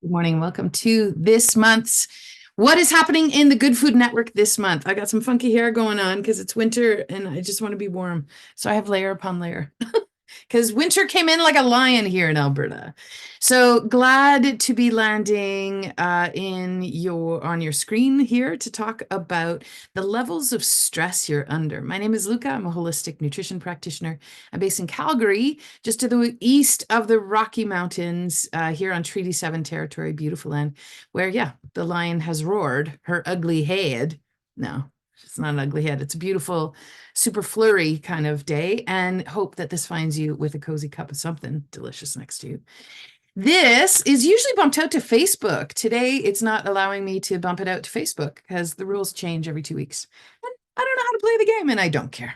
Good morning. Welcome to this month's What is happening in the Good Food Network this month. I got some funky hair going on because it's winter and I just want to be warm. So I have layer upon layer because winter came in like a lion here in Alberta. So glad to be landing on your screen here to talk about the levels of stress you're under. My name is Luca. I'm a holistic nutrition practitioner. I'm based in Calgary, just to the east of the Rocky Mountains, here on Treaty 7 territory, beautiful land, where, yeah, the lion has roared her ugly head. No, it's not an ugly head. It's a beautiful, super flurry kind of day, and hope that this finds you with a cozy cup of something delicious next to you. This is usually bumped out to Facebook. Today, it's not allowing me to bump it out to Facebook because the rules change every 2 weeks. And I don't know how to play the game, and I don't care.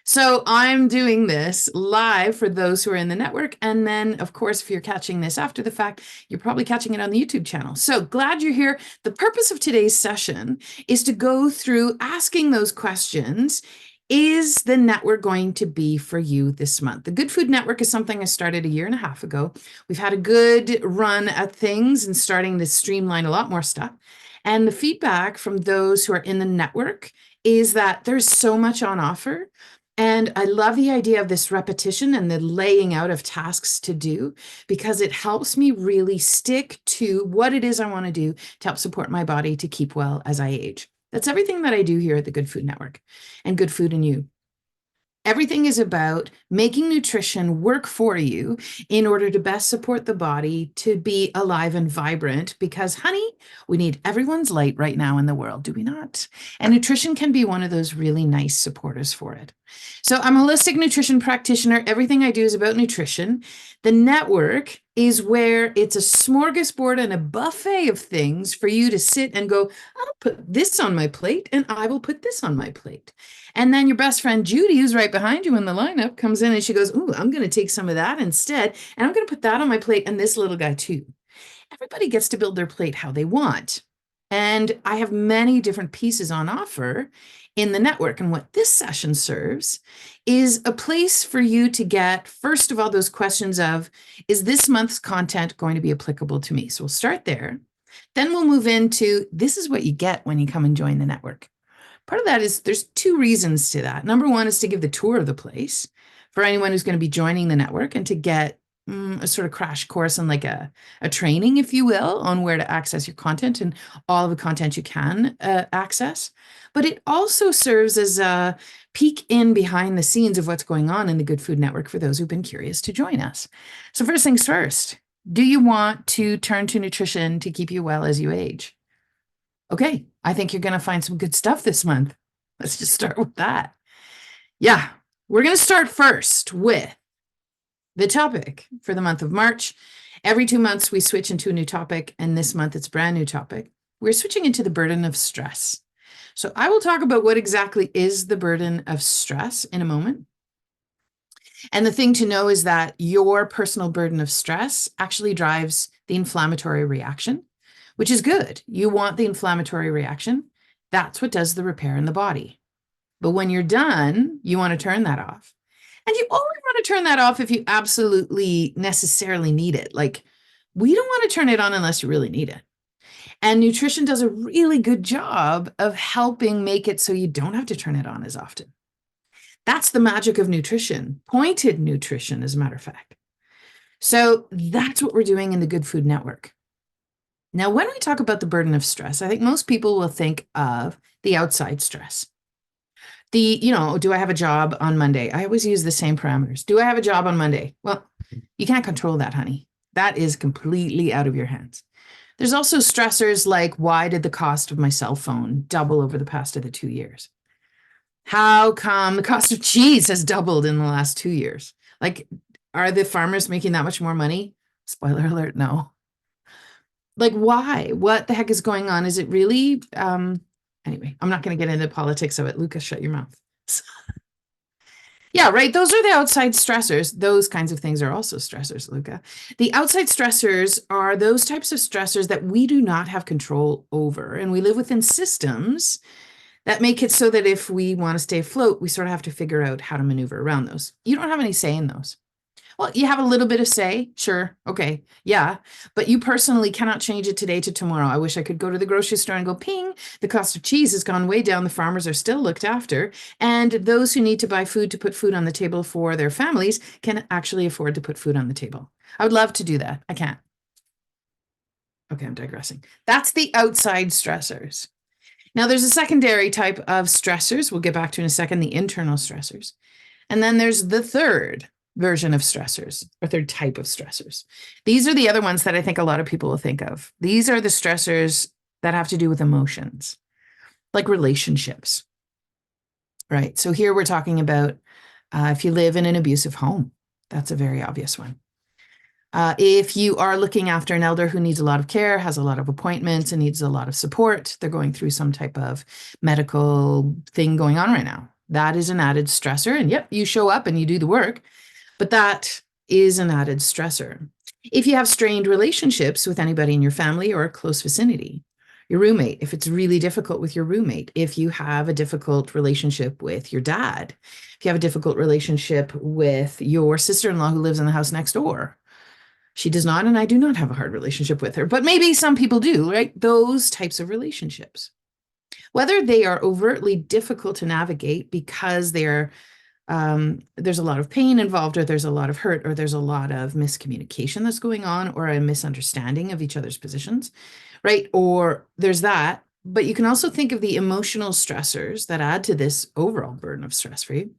So I'm doing this live for those who are in the network. And then, of course, if you're catching this after the fact, you're probably catching it on the YouTube channel. So glad you're here. The purpose of today's session is to go through asking those questions. Is the network going to be for you this month? The Good Food Network is something I started a year and a half ago. We've had a good run at things and starting to streamline a lot more stuff. And the feedback from those who are in the network is that there's so much on offer. And I love the idea of this repetition and the laying out of tasks to do, because it helps me really stick to what it is I want to do to help support my body to keep well as I age. That's everything that I do here at the Good Food Network and Good Food and You. Everything is about making nutrition work for you in order to best support the body to be alive and vibrant, because, honey, we need everyone's light right now in the world, do we not? And nutrition can be one of those really nice supporters for it. So I'm a holistic nutrition practitioner. Everything I do is about nutrition. The network is where it's a smorgasbord and a buffet of things for you to sit and go, I'll put this on my plate and I will put this on my plate. And then your best friend Judy, who's right behind you in the lineup, comes in and she goes, ooh, I'm going to take some of that instead. And I'm going to put that on my plate and this little guy too. Everybody gets to build their plate how they want. And I have many different pieces on offer in the network. And what this session serves is a place for you to get, first of all, those questions of, is this month's content going to be applicable to me? So we'll start there. Then we'll move into, this is what you get when you come and join the network. Part of that is there's two reasons to that. Number one is to give the tour of the place for anyone who's going to be joining the network and to get a sort of crash course and like a training, if you will, on where to access your content and all of the content you can access. But it also serves as a peek in behind the scenes of what's going on in the Good Food Network for those who've been curious to join us. So first things first, do you want to turn to nutrition to keep you well as you age? Okay, I think you're going to find some good stuff this month. Let's just start with that. Yeah, we're going to start first with the topic for the month of March. Every 2 months, we switch into a new topic, and this month it's a brand new topic. We're switching into the burden of stress. So I will talk about what exactly is the burden of stress in a moment. And the thing to know is that your personal burden of stress actually drives the inflammatory reaction, which is good. You want the inflammatory reaction. That's what does the repair in the body. But when you're done, you want to turn that off. And you only want to turn that off if you absolutely necessarily need it. Like, we don't want to turn it on unless you really need it. And nutrition does a really good job of helping make it so you don't have to turn it on as often. That's the magic of nutrition, pointed nutrition, as a matter of fact. So that's what we're doing in the Good Food Network. Now, when we talk about the burden of stress, I think most people will think of the outside stress. Do I have a job on Monday? I always use the same parameters. Do I have a job on Monday? Well, you can't control that, honey. That is completely out of your hands. There's also stressors like, why did the cost of my cell phone double over the past of the 2 years? How come the cost of cheese has doubled in the last 2 years? Like, are the farmers making that much more money? Spoiler alert, no. Like, why? What the heck is going on? Is it really? Anyway, I'm not going to get into politics of it. Lucas, shut your mouth. Yeah, right. Those are the outside stressors. Those kinds of things are also stressors, Luca. The outside stressors are those types of stressors that we do not have control over. And we live within systems that make it so that if we want to stay afloat, we sort of have to figure out how to maneuver around those. You don't have any say in those. Well, you have a little bit of say. Sure. Okay. Yeah. But you personally cannot change it today to tomorrow. I wish I could go to the grocery store and go, ping, the cost of cheese has gone way down. The farmers are still looked after. And those who need to buy food to put food on the table for their families can actually afford to put food on the table. I would love to do that. I can't. Okay, I'm digressing. That's the outside stressors. Now, there's a secondary type of stressors. We'll get back to in a second, the internal stressors. And then there's the third version of stressors, or third type of stressors. These are the other ones that I think a lot of people will think of. These are the stressors that have to do with emotions, like relationships, right? So here we're talking about if you live in an abusive home, that's a very obvious one. If you are looking after an elder who needs a lot of care, has a lot of appointments, and needs a lot of support, they're going through some type of medical thing going on right now. That is an added stressor. And yep, you show up and you do the work, but that is an added stressor. If you have strained relationships with anybody in your family or a close vicinity, your roommate, if it's really difficult with your roommate, if you have a difficult relationship with your dad, if you have a difficult relationship with your sister-in-law who lives in the house next door, she does not, and I do not have a hard relationship with her, but maybe some people do, right? Those types of relationships. Whether they are overtly difficult to navigate because there's a lot of pain involved, or there's a lot of hurt, or there's a lot of miscommunication that's going on, or a misunderstanding of each other's positions, right? Or there's that. But you can also think of the emotional stressors that add to this overall burden of stress for you.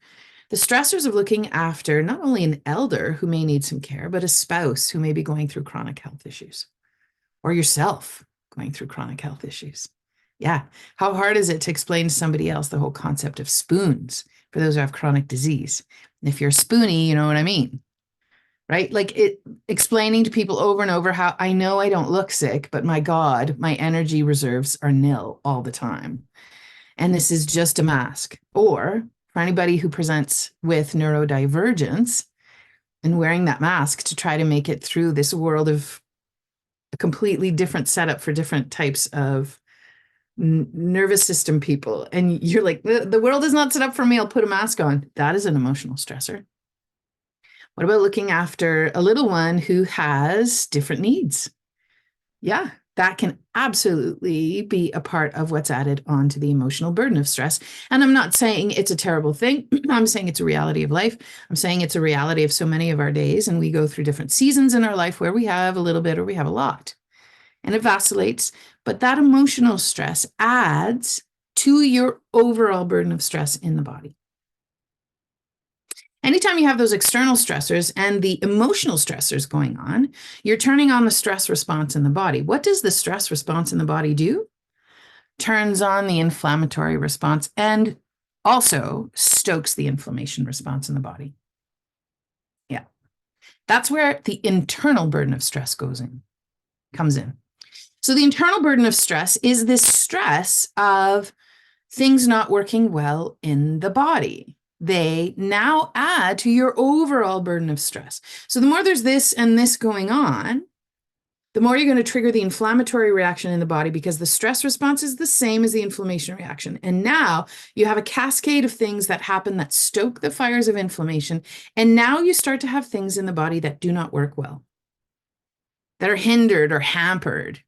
The stressors of looking after not only an elder who may need some care, but a spouse who may be going through chronic health issues, or yourself going through chronic health issues. Yeah. How hard is it to explain to somebody else the whole concept of spoons for those who have chronic disease? And if you're spoony, you know what I mean, right? Like explaining to people over and over how I know I don't look sick, but my God, my energy reserves are nil all the time. And this is just a mask. Or for anybody who presents with neurodivergence and wearing that mask to try to make it through this world of a completely different setup for different types of nervous system people. And you're like, the world is not set up for me. I'll put a mask on. That is an emotional stressor. What about looking after a little one who has different needs? Yeah, that can absolutely be a part of what's added onto the emotional burden of stress. And I'm not saying it's a terrible thing. I'm saying it's a reality of life. I'm saying it's a reality of so many of our days. And we go through different seasons in our life where we have a little bit or we have a lot. And it vacillates. But that emotional stress adds to your overall burden of stress in the body. Anytime you have those external stressors and the emotional stressors going on, you're turning on the stress response in the body. What does the stress response in the body do? Turns on the inflammatory response and also stokes the inflammation response in the body. Yeah. That's where the internal burden of stress comes in. So the internal burden of stress is this stress of things not working well in the body. They now add to your overall burden of stress. So the more there's this and this going on, the more you're going to trigger the inflammatory reaction in the body, because the stress response is the same as the inflammation reaction. And now you have a cascade of things that happen that stoke the fires of inflammation. And now you start to have things in the body that do not work well, that are hindered or hampered.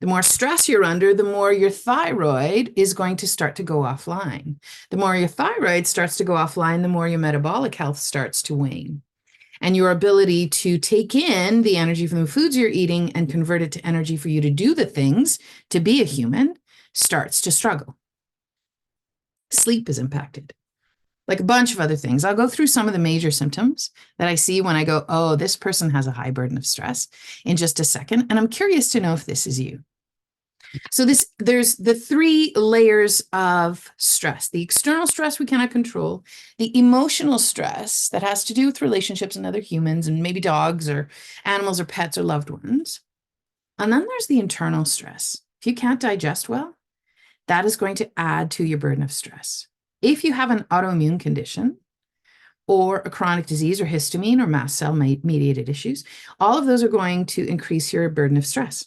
The more stress you're under, the more your thyroid is going to start to go offline. The more your thyroid starts to go offline, the more your metabolic health starts to wane. And your ability to take in the energy from the foods you're eating and convert it to energy for you to do the things, to be a human, starts to struggle. Sleep is impacted. Like a bunch of other things. I'll go through some of the major symptoms that I see when I go, oh, this person has a high burden of stress, in just a second. And I'm curious to know if this is you. So there's the three layers of stress: the external stress we cannot control, the emotional stress that has to do with relationships and other humans and maybe dogs or animals or pets or loved ones. And then there's the internal stress. If you can't digest well, that is going to add to your burden of stress. If you have an autoimmune condition or a chronic disease or histamine or mast cell mediated issues, all of those are going to increase your burden of stress.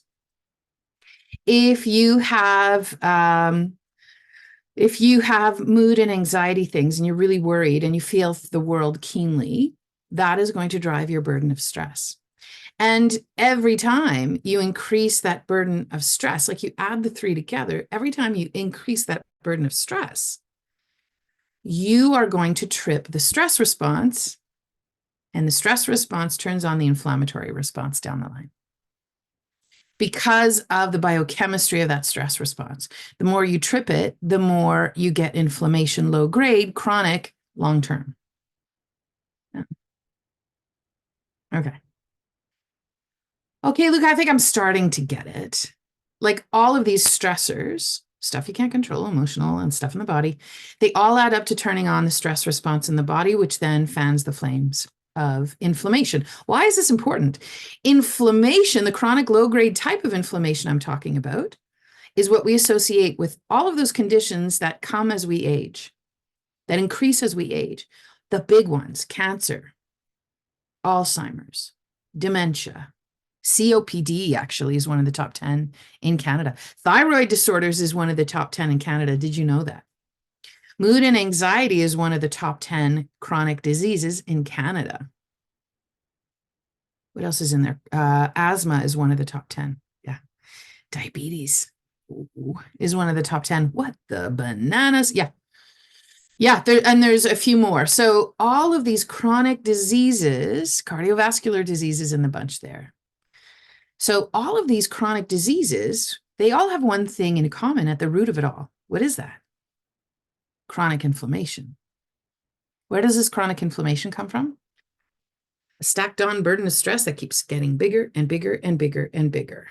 If you have mood and anxiety things and you're really worried and you feel the world keenly, that is going to drive your burden of stress. And every time you increase that burden of stress, like you add the three together, every time you increase that burden of stress, you are going to trip the stress response, and the stress response turns on the inflammatory response down the line because of the biochemistry of that stress response. The more you trip it, the more you get inflammation, low grade, chronic, long term. Yeah. Okay. Okay, Luke, I think I'm starting to get it. Like all of these stressors, stuff you can't control, emotional and stuff in the body, they all add up to turning on the stress response in the body, which then fans the flames of inflammation. Why is this important? Inflammation, the chronic low-grade type of inflammation I'm talking about, is what we associate with all of those conditions that come as we age, that increase as we age. The big ones, cancer, Alzheimer's, dementia, COPD actually is one of the top 10 in Canada. Thyroid disorders is one of the top 10 in Canada. Did you know that? Mood and anxiety is one of the top 10 chronic diseases in Canada. What else is in there? Asthma is one of the top 10. Yeah. Diabetes is one of the top 10. What the bananas? Yeah. Yeah, and there's a few more. So all of these chronic diseases, cardiovascular diseases in the bunch there. So all of these chronic diseases, they all have one thing in common at the root of it all. What is that? Chronic inflammation. Where does this chronic inflammation come from? A stacked on burden of stress that keeps getting bigger and bigger and bigger and bigger.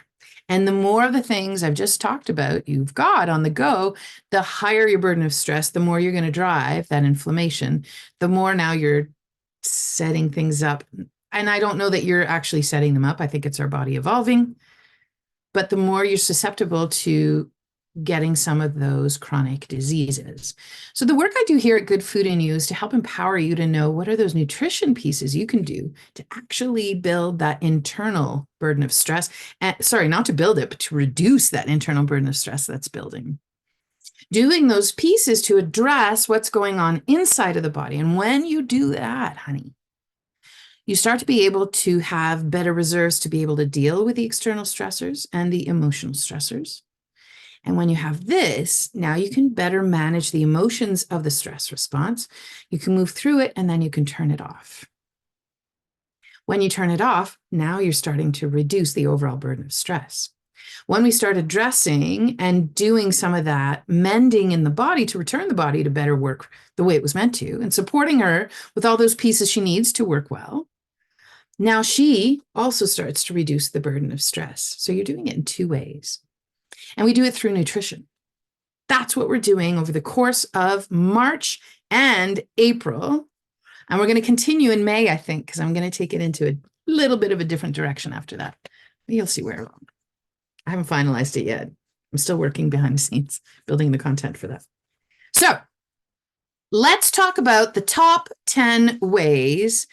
And the more of the things I've just talked about you've got on the go, the higher your burden of stress, the more you're going to drive that inflammation, the more now you're setting things up. And I don't know that you're actually setting them up. I think it's our body evolving. But the more you're susceptible to getting some of those chronic diseases. So the work I do here at Good Food and You is to help empower you to know what are those nutrition pieces you can do to actually build that internal burden of stress. And sorry, not to build it, but to reduce that internal burden of stress that's building. Doing those pieces to address what's going on inside of the body. And when you do that, honey, you start to be able to have better reserves to be able to deal with the external stressors and the emotional stressors. And when you have this, now you can better manage the emotions of the stress response. You can move through it and then you can turn it off. When you turn it off, now you're starting to reduce the overall burden of stress. When we start addressing and doing some of that mending in the body to return the body to better work the way it was meant to, and supporting her with all those pieces she needs to work well, now she also starts to reduce the burden of stress. So you're doing it in two ways. And we do it through nutrition. That's what we're doing over the course of March and April. And we're going to continue in May, I think, because I'm going to take it into a little bit of a different direction after that. You'll see where along. I haven't finalized it yet. I'm still working behind the scenes, building the content for that. So let's talk about the top 10 ways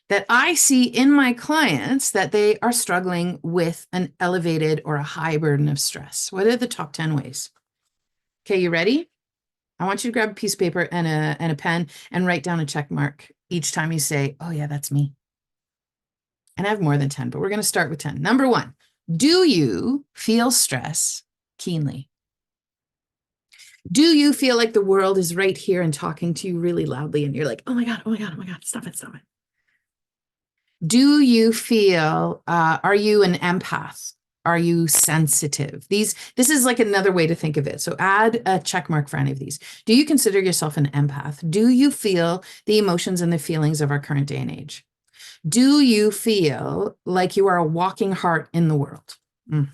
that I see in my clients that they are struggling with an elevated or a high burden of stress. What are the top 10 ways? Okay, you ready? I want you to grab a piece of paper and a pen and write down a check mark each time you say, oh yeah, that's me. And I have more than 10, but we're going to start with 10. Number 1, do you feel stress keenly? Do you feel like the world is right here and talking to you really loudly and you're like, oh my God, oh my God, oh my God, stop it, stop it. Do you feel, are you an empath? Are you sensitive? This is like another way to think of it. So add a check mark for any of these. Do you consider yourself an empath? Do you feel the emotions and the feelings of our current day and age? Do you feel like you are a walking heart in the world? I'm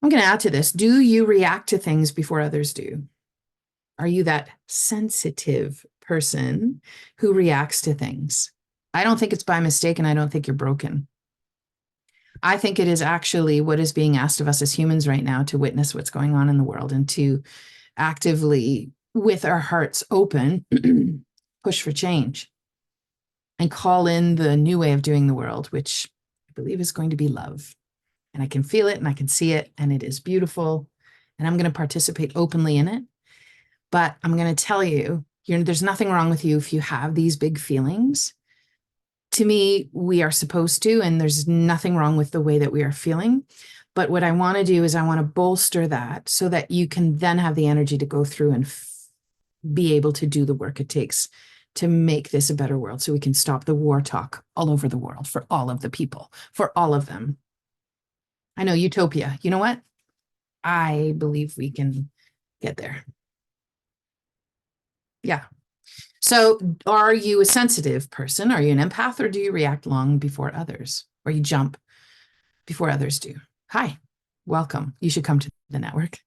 going to add to this. Do you react to things before others do? Are you that sensitive person who reacts to things? I don't think it's by mistake, and I don't think you're broken. I think it is actually what is being asked of us as humans right now to witness what's going on in the world and to actively, with our hearts open, push for change and call in the new way of doing the world, which I believe is going to be love. And I can feel it and I can see it, and it is beautiful. And I'm going to participate openly in it. But I'm going to tell you, there's nothing wrong with you if you have these big feelings. To me, we are supposed to, and there's nothing wrong with the way that we are feeling. But what I want to do is I want to bolster that so that you can then have the energy to go through and be able to do the work it takes to make this a better world so we can stop the war talk all over the world for all of the people, for all of them. I know, utopia. You know what? I believe we can get there. Yeah. So are you a sensitive person? Are you an empath, or do you react long before others? Or you jump before others do? Hi, welcome. You should come to the network.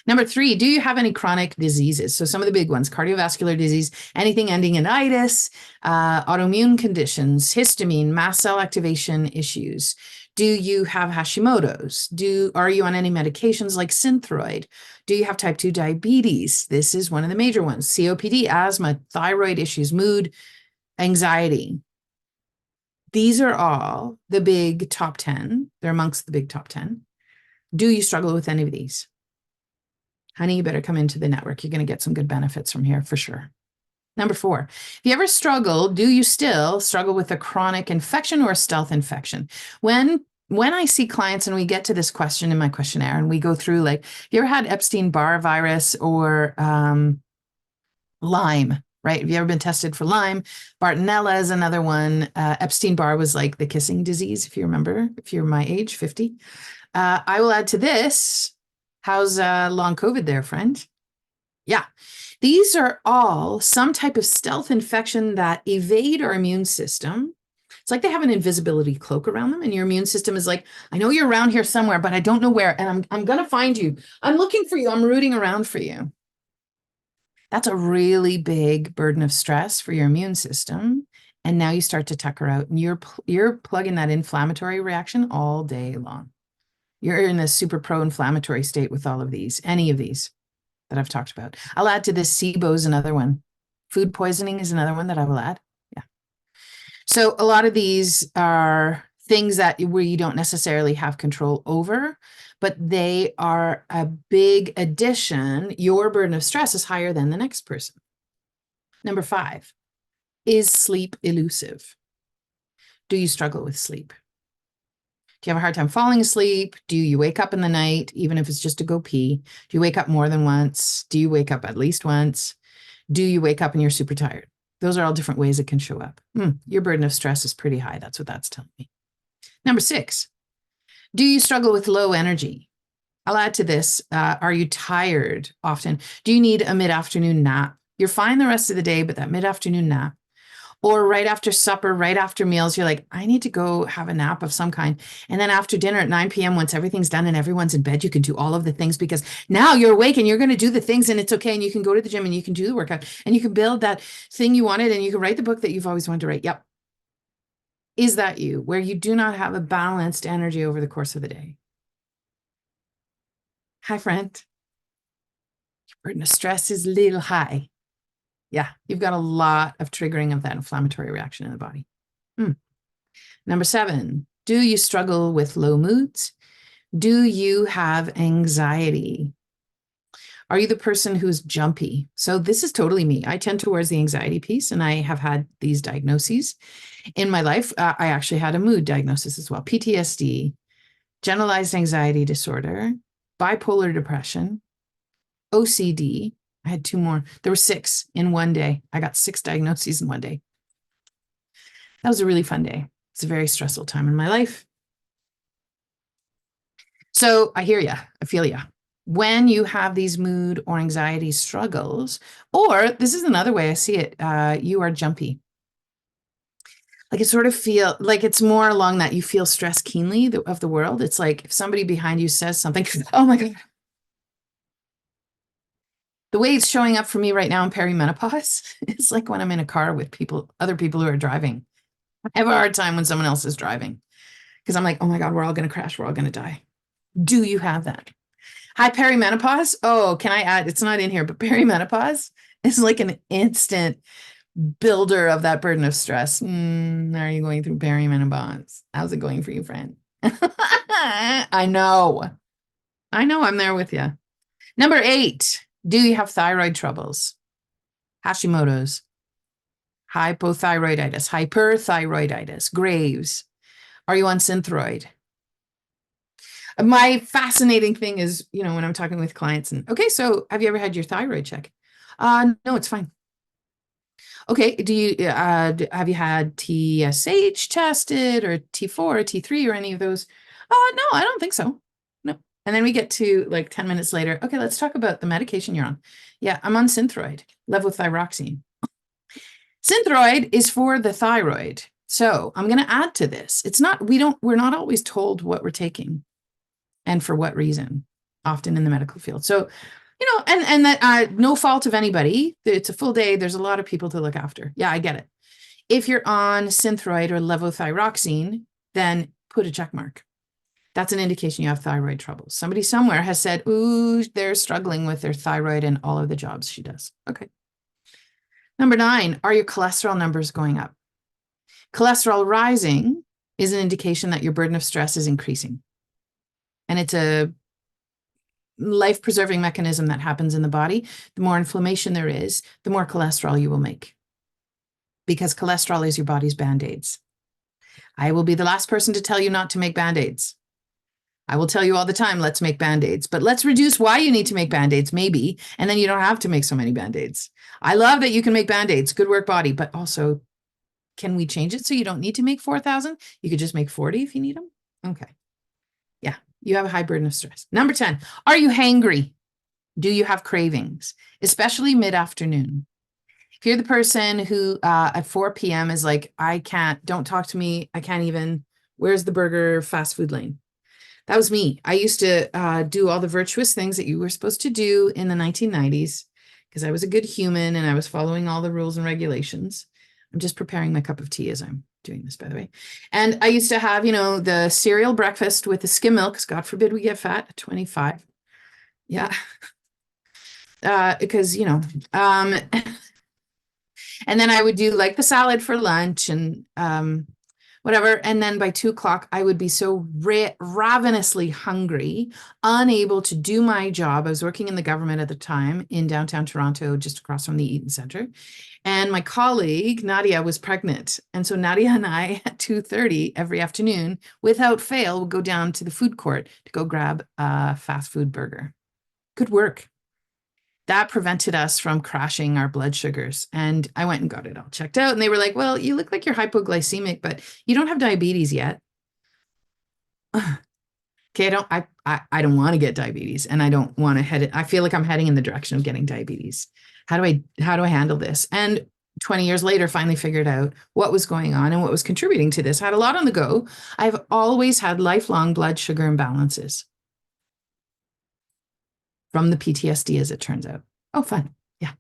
Number 3, do you have any chronic diseases? So some of the big ones: cardiovascular disease, anything ending in itis, autoimmune conditions, histamine, mast cell activation issues. Do you have Hashimoto's? Are you on any medications like Synthroid? Do you have type 2 diabetes? This is one of the major ones. COPD, asthma, thyroid issues, mood, anxiety. These are all the big top 10. They're amongst the big top 10. Do you struggle with any of these? Honey, you better come into the network. You're going to get some good benefits from here for sure. Number 4, if you ever struggle, do you still struggle with a chronic infection or a stealth infection? When I see clients and we get to this question in my questionnaire and we go through, like, you ever had Epstein-Barr virus or Lyme, right? Have you ever been tested for Lyme? Bartonella is another one. Epstein-Barr was like the kissing disease, if you remember, if you're my age, 50. I will add to this. How's long COVID there, friend? Yeah. These are all some type of stealth infection that evade our immune system. It's like they have an invisibility cloak around them, and your immune system is like, I know you're around here somewhere, but I don't know where, and I'm going to find you. I'm looking for you. I'm rooting around for you. That's a really big burden of stress for your immune system. And now you start to tucker out, and you're plugging that inflammatory reaction all day long. You're in a super pro-inflammatory state with all of these, any of these that I've talked about. I'll add to this, SIBO is another one. Food poisoning is another one that I will add. Yeah. So a lot of these are things where you don't necessarily have control over, but they are a big addition. Your burden of stress is higher than the next person. Number 5, is sleep elusive? Do you struggle with sleep? Do you have a hard time falling asleep? Do you wake up in the night, even if it's just to go pee? Do you wake up more than once? Do you wake up at least once? Do you wake up and you're super tired? Those are all different ways it can show up. Your burden of stress is pretty high. That's what that's telling me. Number 6, do you struggle with low energy? I'll add to this. Are you tired often? Do you need a mid-afternoon nap? You're fine the rest of the day, but that mid-afternoon nap, or right after supper, right after meals, you're like, I need to go have a nap of some kind. And then after dinner at 9 p.m., once everything's done and everyone's in bed, you can do all of the things because now you're awake and you're going to do the things and it's okay. And you can go to the gym and you can do the workout and you can build that thing you wanted and you can write the book that you've always wanted to write. Yep. Is that you, where you do not have a balanced energy over the course of the day? Hi, friend. Your burden of stress is a little high. Yeah, you've got a lot of triggering of that inflammatory reaction in the body. Number 7, do you struggle with low moods? Do you have anxiety? Are you the person who's jumpy? So this is totally me. I tend towards the anxiety piece, and I have had these diagnoses in my life. I actually had a mood diagnosis as well: PTSD, generalized anxiety disorder, bipolar depression, OCD. I had 2 more. There were 6 in one day. I got 6 diagnoses in one day. That was a really fun day. It's a very stressful time in my life. So I hear you. I feel you. When you have these mood or anxiety struggles, or this is another way I see it, you are jumpy. Like it sort of feel like it's more along that you feel stress keenly of the world. It's like if somebody behind you says something, oh my God. The way it's showing up for me right now in perimenopause, it's like when I'm in a car with other people who are driving. I have a hard time when someone else is driving because I'm like, oh my God, we're all going to crash. We're all going to die. Do you have that? Hi, perimenopause. Oh, can I add? It's not in here, but perimenopause is like an instant builder of that burden of stress. Are you going through perimenopause? How's it going for you, friend? I know. I'm there with you. Number 8, do you have thyroid troubles? Hashimoto's. hypothyroiditis, hyperthyroiditis, Graves. Are you on Synthroid? My fascinating thing is, when I'm talking with clients and, okay, so have you ever had your thyroid check? No, it's fine. Okay, have you had TSH tested or T4 or T3 or any of those? No, I don't think so. No. And then we get to like 10 minutes later. Okay, let's talk about the medication you're on. Yeah, I'm on Synthroid, levothyroxine. Synthroid is for the thyroid. So I'm going to add to this. We're not always told what we're taking and for what reason, often in the medical field. So, and that no fault of anybody. It's a full day. There's a lot of people to look after. Yeah, I get it. If you're on Synthroid or levothyroxine, then put a check mark. That's an indication you have thyroid trouble. Somebody somewhere has said, ooh, they're struggling with their thyroid and all of the jobs she does. Okay. Number 9, are your cholesterol numbers going up? Cholesterol rising is an indication that your burden of stress is increasing. And it's a life-preserving mechanism that happens in the body. The more inflammation there is, the more cholesterol you will make. Because cholesterol is your body's Band-Aids. I will be the last person to tell you not to make Band-Aids. I will tell you all the time, let's make Band-Aids, but let's reduce why you need to make Band-Aids, maybe, and then you don't have to make so many Band-Aids. I love that you can make Band-Aids, good work, body, but also, can we change it so you don't need to make 4,000? You could just make 40 if you need them? Okay. Yeah, you have a high burden of stress. Number 10, are you hangry? Do you have cravings, especially mid-afternoon? If you're the person who at 4 p.m. is like, don't talk to me, I can't even, where's the burger fast food lane? That was me. I used to do all the virtuous things that you were supposed to do in the 1990s because I was a good human and I was following all the rules and regulations. I'm just preparing my cup of tea as I'm doing this, by the way. And I used to have, the cereal breakfast with the skim milk, because God forbid we get fat at 25. Yeah. Because, and then I would do like the salad for lunch and whatever. And then by 2 o'clock, I would be so ravenously hungry, unable to do my job. I was working in the government at the time in downtown Toronto, just across from the Eaton Centre. And my colleague, Nadia, was pregnant. And so Nadia and I at 2:30 every afternoon, without fail, would go down to the food court to go grab a fast food burger. Good work. That prevented us from crashing our blood sugars. And I went and got it all checked out. And they were like, well, you look like you're hypoglycemic, but you don't have diabetes yet. Okay, I don't want to get diabetes and I don't want to I feel like I'm heading in the direction of getting diabetes. How do I handle this? And 20 years later, finally figured out what was going on and what was contributing to this. I had a lot on the go. I've always had lifelong blood sugar imbalances from the PTSD, as it turns out. Oh, fun. Yeah.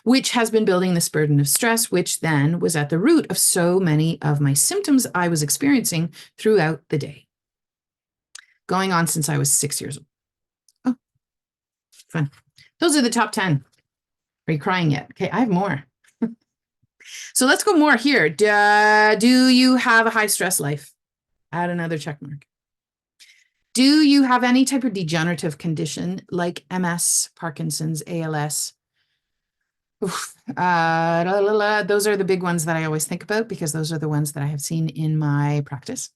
Which has been building this burden of stress, which then was at the root of so many of my symptoms I was experiencing throughout the day. Going on since I was 6 years old. Oh, fun. Those are the top 10. Are you crying yet? Okay, I have more. So let's go more here. Do you have a high stress life? Add another check mark. Do you have any type of degenerative condition like MS, Parkinson's, ALS? Those are the big ones that I always think about because those are the ones that I have seen in my practice.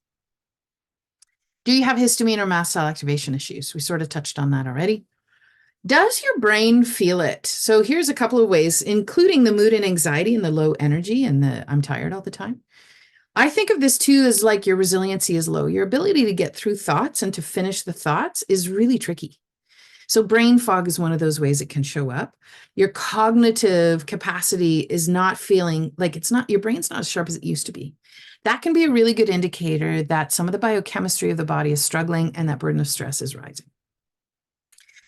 Do you have histamine or mast cell activation issues? We sort of touched on that already. Does your brain feel it? So here's a couple of ways, including the mood and anxiety and the low energy and the I'm tired all the time. I think of this too as like your resiliency is low. Your ability to get through thoughts and to finish the thoughts is really tricky. So brain fog is one of those ways it can show up. Your cognitive capacity is not feeling like your brain's not as sharp as it used to be. That can be a really good indicator that some of the biochemistry of the body is struggling and that burden of stress is rising.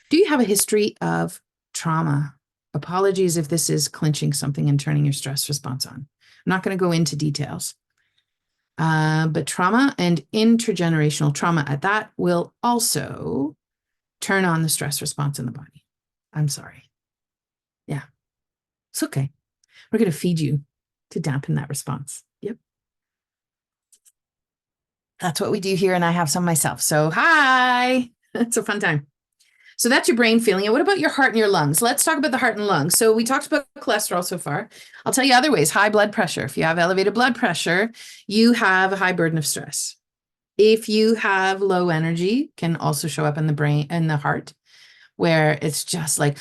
Do you have a history of trauma? Apologies if this is clinching something and turning your stress response on. I'm not going to go into details. But trauma and intergenerational trauma at that will also turn on the stress response in the body. I'm sorry. Yeah, it's okay. We're going to feed you to dampen that response. Yep. That's what we do here. And I have some myself. So hi, it's a fun time. So that's your brain feeling. And what about your heart and your lungs? Let's talk about the heart and lungs. So we talked about cholesterol so far. I'll tell you other ways. High blood pressure. If you have elevated blood pressure, you have a high burden of stress. If you have low energy, can also show up in the brain and the heart, where it's just like,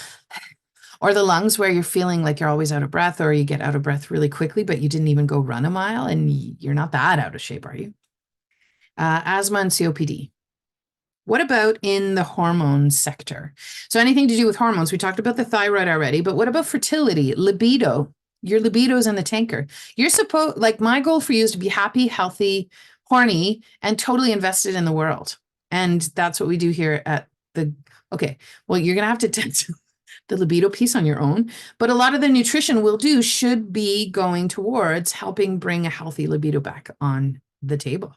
or the lungs where you're feeling like you're always out of breath, or you get out of breath really quickly, but you didn't even go run a mile and you're not that out of shape, are you? Asthma and COPD. What about in the hormone sector? So anything to do with hormones, we talked about the thyroid already, but what about fertility, libido? Your libido's in the tanker. You're supposed, like my goal for you is to be happy, healthy, horny, and totally invested in the world. And that's what we do here at the, okay, well, you're going to have to tend to the libido piece on your own, but a lot of the nutrition we'll do should be going towards helping bring a healthy libido back on the table.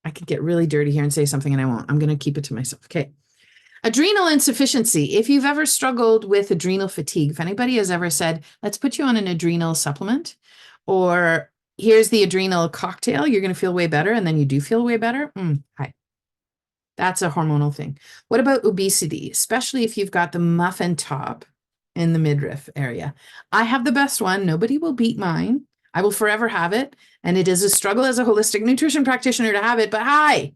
I could get really dirty here and say something and I won't. I'm going to keep it to myself. Okay. Adrenal insufficiency. If you've ever struggled with adrenal fatigue, if anybody has ever said, let's put you on an adrenal supplement, or here's the adrenal cocktail, you're going to feel way better, and then you do feel way better. Hi. That's a hormonal thing. What about obesity, especially if you've got the muffin top in the midriff area? I have the best one. Nobody will beat mine. I will forever have it. And it is a struggle as a holistic nutrition practitioner to have it. But hi,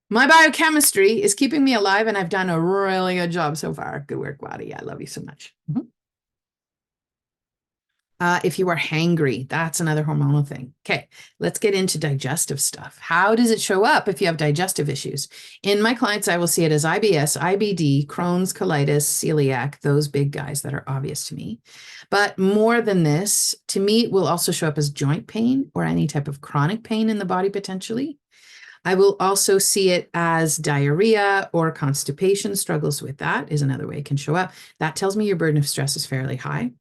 my biochemistry is keeping me alive, and I've done a really good job so far. Good work, Waddy. I love you so much. If you are hangry, that's another hormonal thing. Okay, let's get into digestive stuff. How does it show up if you have digestive issues? In my clients, I will see it as IBS, IBD, Crohn's, colitis, celiac, those big guys that are obvious to me. But more than this, to me, it will also show up as joint pain or any type of chronic pain in the body potentially. I will also see it as diarrhea or constipation. Struggles with that is another way it can show up. That tells me your burden of stress is fairly high.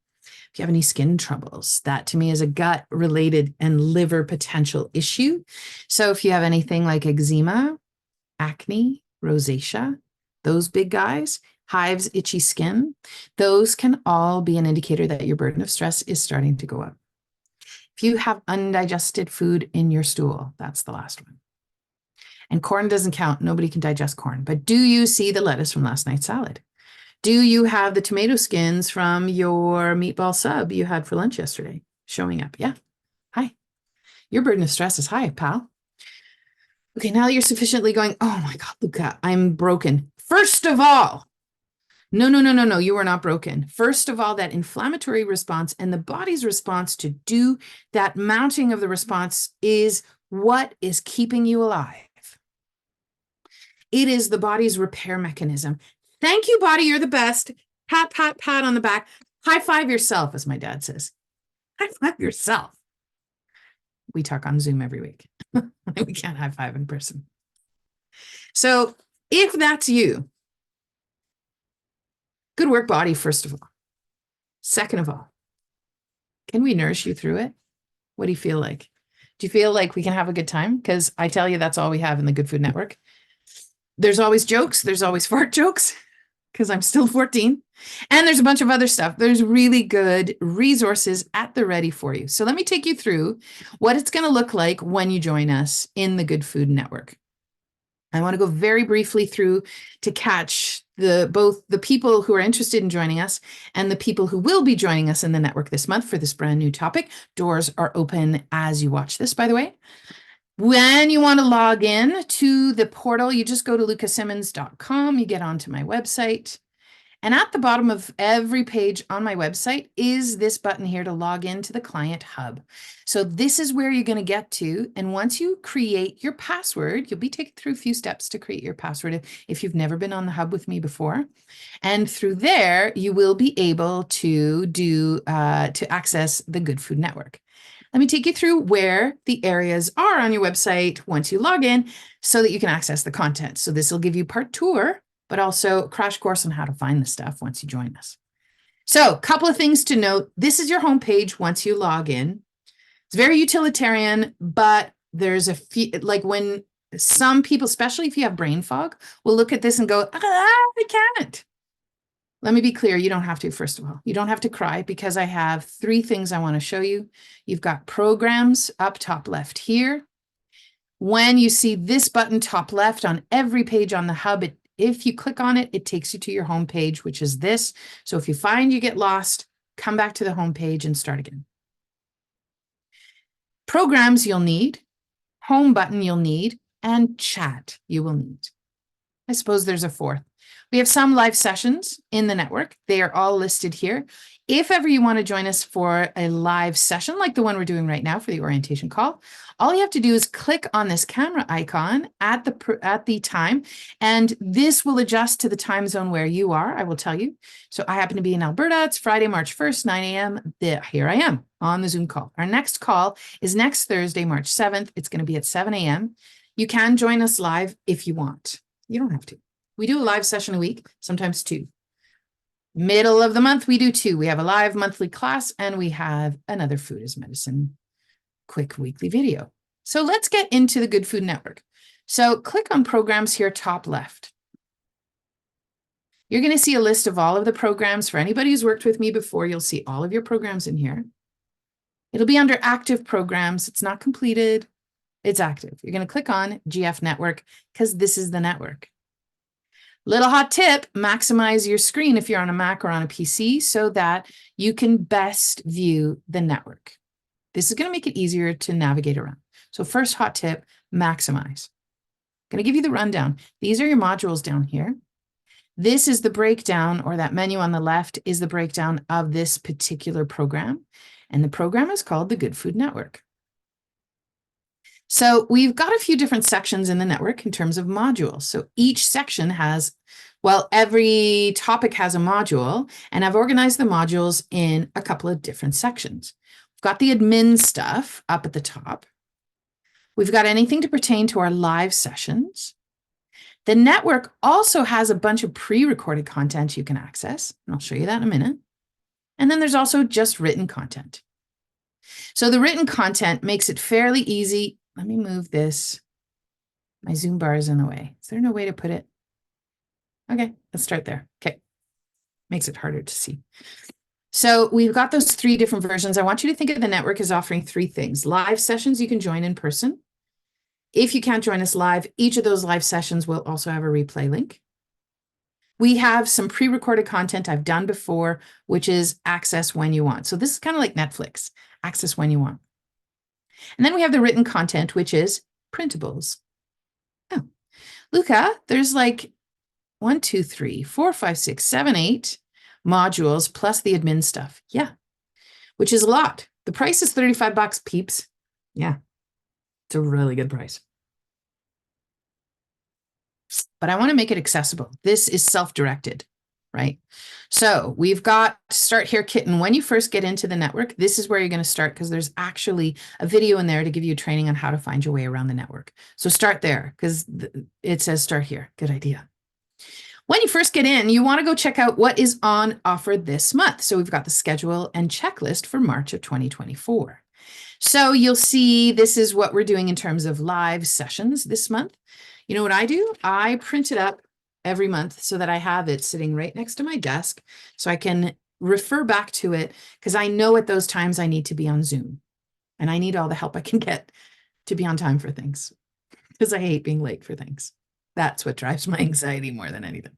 If you have any skin troubles, that to me is a gut related and liver potential issue. So if you have anything like eczema, acne, rosacea, those big guys, hives, itchy skin, those can all be an indicator that your burden of stress is starting to go up. If you have undigested food in your stool, that's the last one. And corn doesn't count. Nobody can digest corn. But do you see the lettuce from last night's salad? Do you have the tomato skins from your meatball sub you had for lunch yesterday showing up? Yeah. Hi. Your burden of stress is high, pal. Okay, now you're sufficiently going, oh my God, Luca, I'm broken. First of all, no, you are not broken. First of all, that inflammatory response and the body's response to do that mounting of the response is what is keeping you alive. It is the body's repair mechanism. Thank you, body. You're the best. Pat, pat, pat on the back. High five yourself, as my dad says. High five yourself. We talk on Zoom every week. We can't high five in person. So if that's you, good work, body, first of all. Second of all, can we nourish you through it? What do you feel like? Do you feel like we can have a good time? Because I tell you, that's all we have in the Good Food Network. There's always jokes. There's always fart jokes, because I'm still 14. And there's a bunch of other stuff. There's really good resources at the ready for you. So let me take you through what it's going to look like when you join us in the Good Food Network. I want to go very briefly through to catch both the people who are interested in joining us and the people who will be joining us in the network this month for this brand new topic. Doors are open as you watch this, by the way. When you want to log in to the portal, you just go to lucasimmons.com, you get onto my website. And at the bottom of every page on my website is this button here to log into the client hub. So this is where you're going to get to. And once you create your password, you'll be taken through a few steps to create your password if you've never been on the hub with me before. And through there, you will be able to to access the Good Food Network. Let me take you through where the areas are on your website once you log in so that you can access the content. So this will give you part tour, but also a crash course on how to find the stuff once you join us. So a couple of things to note. This is your homepage once you log in. It's very utilitarian, but there's a few, like when some people, especially if you have brain fog, will look at this and go, I can't. Let me be clear, you don't have to, first of all. You don't have to cry because I have 3 things I want to show you. You've got programs up top left here. When you see this button top left on every page on the hub, If you click on it, it takes you to your home page, which is this. So if you find you get lost, come back to the home page and start again. Programs you'll need, home button you'll need, and chat you will need. I suppose there's a fourth. We have some live sessions in the network. They are all listed here. If ever you want to join us for a live session like the one we're doing right now for the orientation call, all you have to do is click on this camera icon at the time, and this will adjust to the time zone where you are, I will tell you. So I happen to be in Alberta. It's Friday, March 1st, 9 a.m. Here I am on the Zoom call. Our next call is next Thursday, March 7th. It's going to be at 7 a.m. You can join us live if you want. You don't have to. We do a live session a week, sometimes two. Middle of the month, we do two. We have a live monthly class and we have another food as medicine quick weekly video. So let's get into the Good Food Network. So click on programs here, top left. You're going to see a list of all of the programs. For anybody who's worked with me before, you'll see all of your programs in here. It'll be under active programs. It's not completed. It's active. You're going to click on GF Network because this is the network. Little hot tip, maximize your screen if you're on a Mac or on a PC so that you can best view the network. This is going to make it easier to navigate around. So first hot tip, maximize. I'm going to give you the rundown. These are your modules down here. This is the breakdown, or that menu on the left is the breakdown of this particular program. And the program is called the Good Food Network. So we've got a few different sections in the network in terms of modules. So each section has, well, every topic has a module, and I've organized the modules in a couple of different sections. We've got the admin stuff up at the top. We've got anything to pertain to our live sessions. The network also has a bunch of pre-recorded content you can access, and I'll show you that in a minute. And then there's also just written content. So the written content makes it fairly easy. Let me move this. My Zoom bar is in the way. Is there no way to put it? Okay, let's start there. Okay, makes it harder to see. So we've got those three different versions. I want you to think of the network as offering three things. Live sessions you can join in person. If you can't join us live, each of those live sessions will also have a replay link. We have some pre-recorded content I've done before, which is access when you want. So this is kind of like Netflix, access when you want. And then we have the written content, which is printables. Oh, Luca, there's like 1, 2, 3, 4, 5, 6, 7, 8 modules plus the admin stuff. Yeah, which is a lot. The price is $35, peeps. Yeah, it's a really good price. But I want to make it accessible. This is self-directed, right? So we've got Start Here Kitten. When you first get into the network, this is where you're going to start because there's actually a video in there to give you training on how to find your way around the network. So start there because it says start here. Good idea. When you first get in, you want to go check out what is on offer this month. So we've got the schedule and checklist for March of 2024. So you'll see this is what we're doing in terms of live sessions this month. You know what I do? I print it up every month so that I have it sitting right next to my desk so I can refer back to it because I know at those times I need to be on Zoom and I need all the help I can get to be on time for things because I hate being late for things. That's what drives my anxiety more than anything.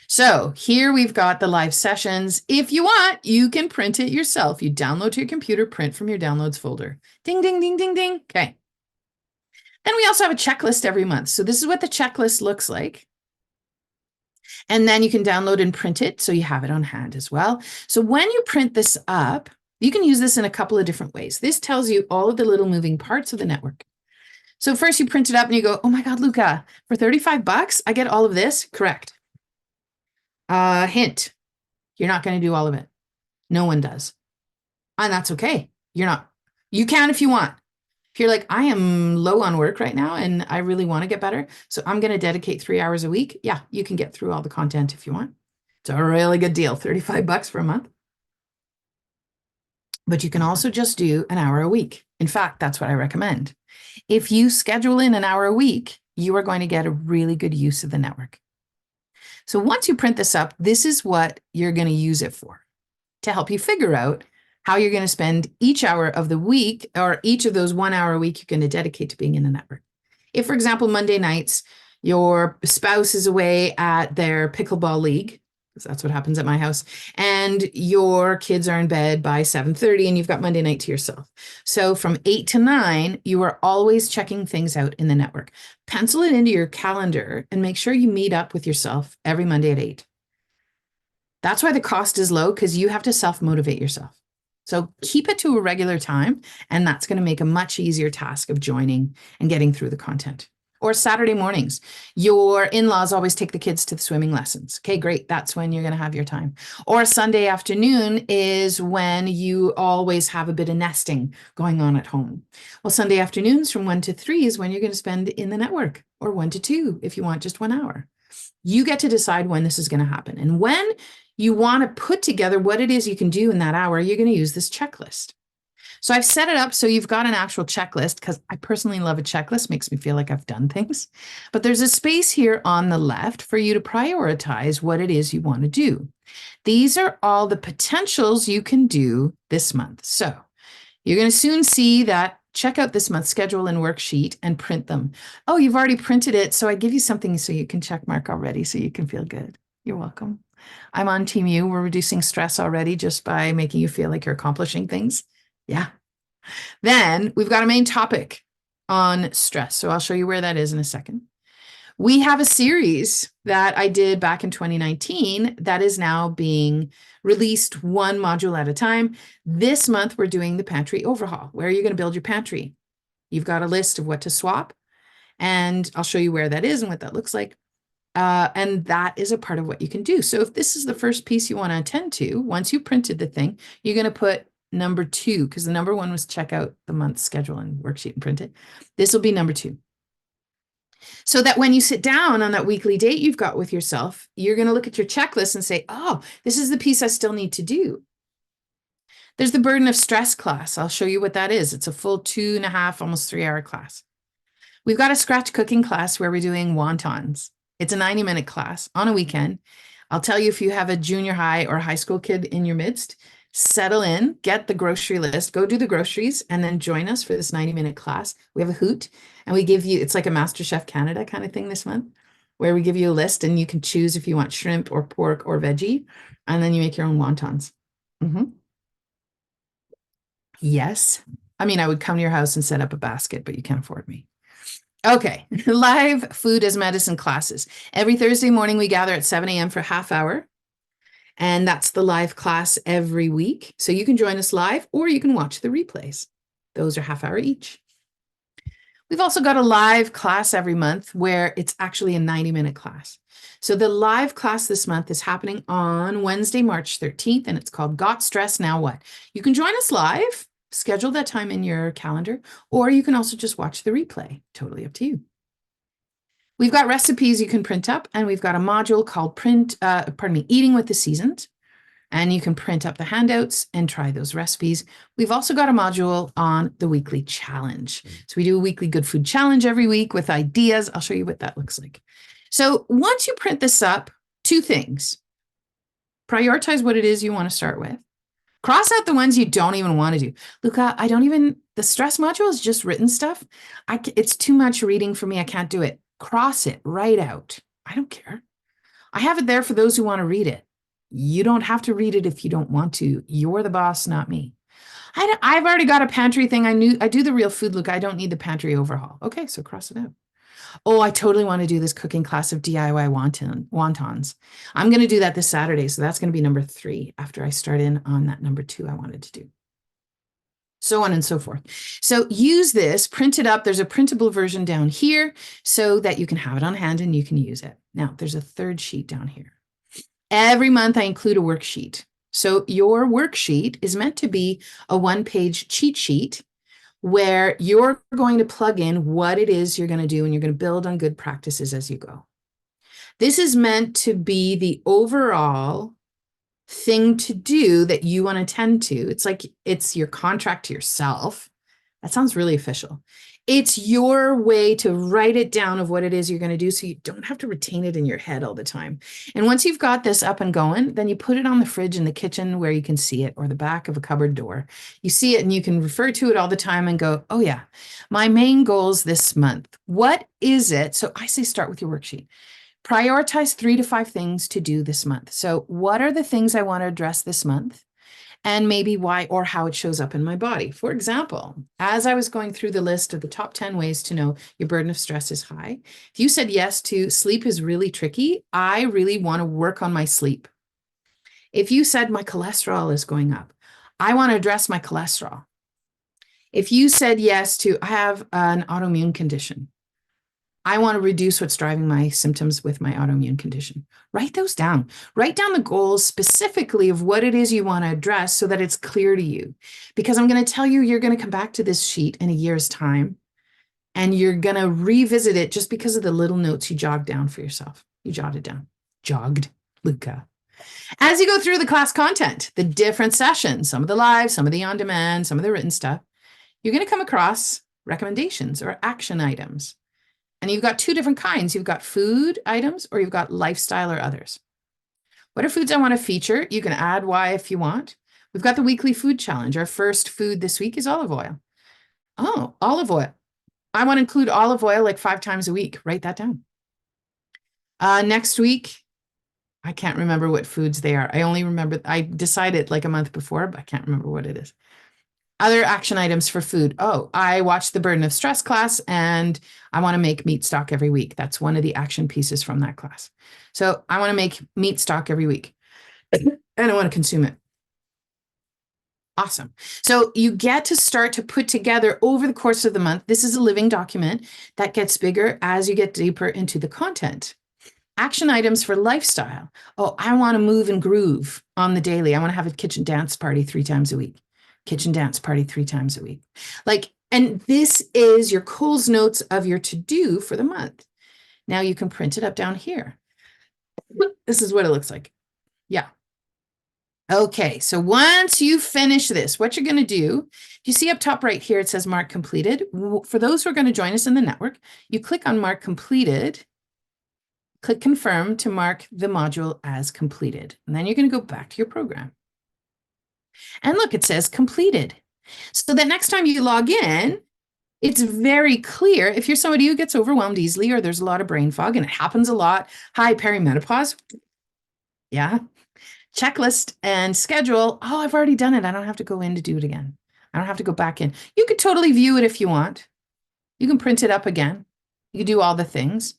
So here we've got the live sessions. If you want, you can print it yourself. You download to your computer, print from your downloads folder. Ding, ding, ding, ding, ding. Okay. Then we also have a checklist every month. So this is what the checklist looks like. And then you can download and print it so you have it on hand as well. So when you print this up, you can use this in a couple of different ways. This tells you all of the little moving parts of the network. So first you print it up and you go, oh my God, Luca, for $35, I get all of this? Correct. Hint, you're not going to do all of it. No one does. And that's okay. You're not. You can if you want. If you're like, I am low on work right now and I really want to get better, so I'm going to dedicate 3 hours a week. Yeah, you can get through all the content if you want. It's a really good deal, $35 for a month. But you can also just do an hour a week. In fact, that's what I recommend. If you schedule in an hour a week, you are going to get a really good use of the network. So once you print this up, this is what you're going to use it for, to help you figure out how you're going to spend each hour of the week or each of those 1 hour a week you're going to dedicate to being in the network. If, for example, Monday nights, Your spouse is away at their pickleball league, because that's what happens at my house, and your kids are in bed by 7:30 and you've got Monday night to yourself. So from 8 to 9, you are always checking things out in the network. Pencil it into your calendar and make sure you meet up with yourself every Monday at 8. That's why the cost is low, because you have to self-motivate yourself. So keep it to a regular time, and that's going to make a much easier task of joining and getting through the content. Or Saturday mornings, your in-laws always take the kids to the swimming lessons. Okay, great. That's when you're going to have your time. Or Sunday afternoon is when you always have a bit of nesting going on at home. Well, Sunday afternoons from 1 to 3 is when you're going to spend in the network, or 1 to 2 if you want just 1 hour. You get to decide when this is going to happen. And when you want to put together what it is you can do in that hour, you're going to use this checklist. So I've set it up so you've got an actual checklist, because I personally love a checklist. Makes me feel like I've done things. But there's a space here on the left for you to prioritize what it is you want to do. These are all the potentials you can do this month. So you're going to soon see that. Check out this month's schedule and worksheet and print them. Oh, you've already printed it. So I give you something so you can check mark already, so you can feel good. You're welcome. I'm on Team U. We're reducing stress already just by making you feel like you're accomplishing things. Yeah. Then we've got a main topic on stress. So I'll show you where that is in a second. We have a series that I did back in 2019 that is now being released one module at a time. This month, we're doing the pantry overhaul. Where are you going to build your pantry? You've got a list of what to swap, and I'll show you where that is and what that looks like. And that is a part of what you can do. So if this is the first piece you want to attend to, once you printed the thing, you're going to put number 2, because the number 1 was check out the month's schedule and worksheet and print it. This will be number 2. So that when you sit down on that weekly date you've got with yourself, you're going to look at your checklist and say, oh, this is the piece I still need to do. There's the burden of stress class. I'll show you what that is. It's a full 2.5, almost 3-hour class. We've got a scratch cooking class where we're doing wontons. It's a 90-minute class on a weekend. I'll tell you, if you have a junior high or high school kid in your midst, settle in, get the grocery list, go do the groceries, and then join us for this 90-minute class. We have a hoot, and we give you, it's like a MasterChef Canada kind of thing this month, where we give you a list and you can choose if you want shrimp or pork or veggie, and then you make your own wontons. Yes. I mean, I would come to your house and set up a basket, but you can't afford me. Okay, live food as medicine classes. Every Thursday morning, we gather at 7 a.m. for a half hour. And that's the live class every week. So you can join us live, or you can watch the replays. Those are half hour each. We've also got a live class every month where it's actually a 90-minute class. So the live class this month is happening on Wednesday, March 13th, and it's called Got Stress, Now What? You can join us live, schedule that time in your calendar, or you can also just watch the replay. Totally up to you. We've got recipes you can print up, and we've got a module called Eating with the Seasons. And you can print up the handouts and try those recipes. We've also got a module on the weekly challenge. So we do a weekly good food challenge every week with ideas. I'll show you what that looks like. So once you print this up, 2 things. Prioritize what it is you want to start with. Cross out the ones you don't even want to do. Luca, the stress module is just written stuff. It's too much reading for me. I can't do it. Cross it right out. I don't care. I have it there for those who want to read it. You don't have to read it if you don't want to. You're the boss, not me. I've already got a pantry thing. I do the real food look. I don't need the pantry overhaul. Okay, so cross it out. Oh, I totally want to do this cooking class of DIY wontons. I'm going to do that this Saturday. So that's going to be number 3 after I start in on that number 2 I wanted to do. So on and so forth. So use this, print it up. There's a printable version down here so that you can have it on hand and you can use it. Now, there's a 3rd sheet down here. Every month I include a worksheet. So your worksheet is meant to be a 1-page cheat sheet where you're going to plug in what it is you're going to do, and you're going to build on good practices as you go. This is meant to be the overall thing to do that you want to tend to. It's like it's your contract to yourself. That sounds really official. It's your way to write it down of what it is you're going to do so you don't have to retain it in your head all the time. And once you've got this up and going, then you put it on the fridge in the kitchen where you can see it, or the back of a cupboard door. You see it and you can refer to it all the time and go, oh yeah, my main goals this month. What is it? So I say start with your worksheet. Prioritize 3 to 5 things to do this month. So what are the things I want to address this month? And maybe why or how it shows up in my body. For example, as I was going through the list of the top 10 ways to know your burden of stress is high, if you said yes to sleep is really tricky, I really want to work on my sleep. If you said my cholesterol is going up, I want to address my cholesterol. If you said yes to I have an autoimmune condition, I want to reduce what's driving my symptoms with my autoimmune condition. Write those down. Write down the goals specifically of what it is you want to address so that it's clear to you. Because I'm going to tell you, you're going to come back to this sheet in a year's time and you're going to revisit it just because of the little notes you jogged down for yourself. You jotted down. Jogged, Luca. As you go through the class content, the different sessions, some of the live, some of the on-demand, some of the written stuff, you're going to come across recommendations or action items. And you've got 2 different kinds. You've got food items or you've got lifestyle or others. What are foods I want to feature? You can add why if you want. We've got the weekly food challenge. Our first food this week is olive oil. Oh, olive oil. I want to include olive oil like 5 times a week. Write that down. Next week, I can't remember what foods they are. I only remember, I decided like a month before, but I can't remember what it is. Other action items for food. Oh, I watched the burden of stress class and I want to make meat stock every week. That's one of the action pieces from that class. So I want to make meat stock every week and I want to consume it. Awesome. So you get to start to put together over the course of the month. This is a living document that gets bigger as you get deeper into the content. Action items for lifestyle. Oh, I want to move and groove on the daily. I want to have a kitchen dance party 3 times a week. Kitchen dance party 3 times a week. And this is your Coles notes of your to-do for the month. Now you can print it up down here. This is what it looks like. Yeah. Okay, so once you finish this, what you're going to do, you see up top right here, it says mark completed. For those who are going to join us in the network, you click on mark completed, click confirm to mark the module as completed. And then you're going to go back to your program. And look, it says completed. So that next time you log in, it's very clear if you're somebody who gets overwhelmed easily or there's a lot of brain fog, and it happens a lot. Hi, perimenopause. Yeah. Checklist and schedule. Oh, I've already done it. I don't have to go in to do it again. I don't have to go back in. You could totally view it if you want. You can print it up again. You can do all the things.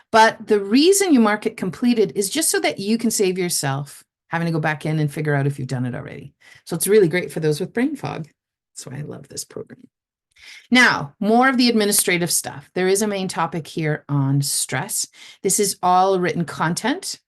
But the reason you mark it completed is just so that you can save yourself having to go back in and figure out if you've done it already. So it's really great for those with brain fog. That's why I love this program. Now, more of the administrative stuff. There is a main topic here on stress. This is all written content.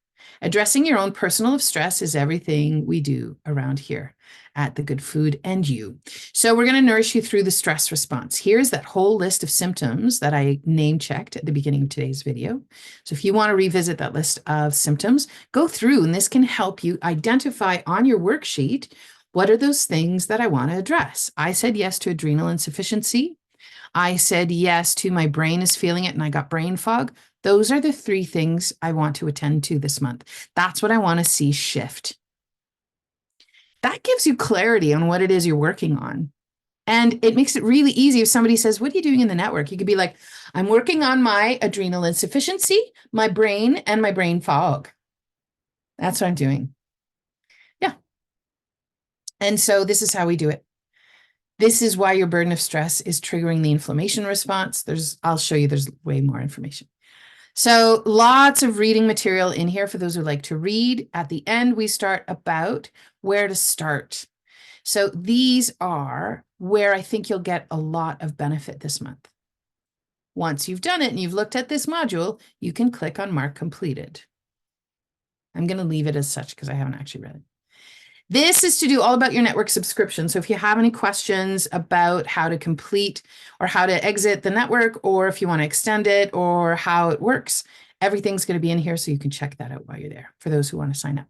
Addressing your own personal of stress is everything we do around here at the Good Food and You. So we're going to nourish you through the stress response. Here's that whole list of symptoms that I name checked at the beginning of today's video. So if you want to revisit that list of symptoms, go through, and this can help you identify on your worksheet, what are those things that I want to address? I said yes to adrenal insufficiency. I said yes to my brain is feeling it and I got brain fog. Those are the 3 things I want to attend to this month. That's what I want to see shift. That gives you clarity on what it is you're working on. And it makes it really easy if somebody says, what are you doing in the network? You could be like, I'm working on my adrenal insufficiency, my brain, and my brain fog. That's what I'm doing. Yeah. And so this is how we do it. This is why your burden of stress is triggering the inflammation response. I'll show you, there's way more information. So lots of reading material in here for those who like to read. At the end, we start about where to start. So these are where I think you'll get a lot of benefit this month. Once you've done it and you've looked at this module, you can click on Mark Completed. I'm going to leave it as such because I haven't actually read it. This is to do all about your network subscription. So if you have any questions about how to complete or how to exit the network, or if you want to extend it or how it works, everything's going to be in here so you can check that out while you're there for those who want to sign up.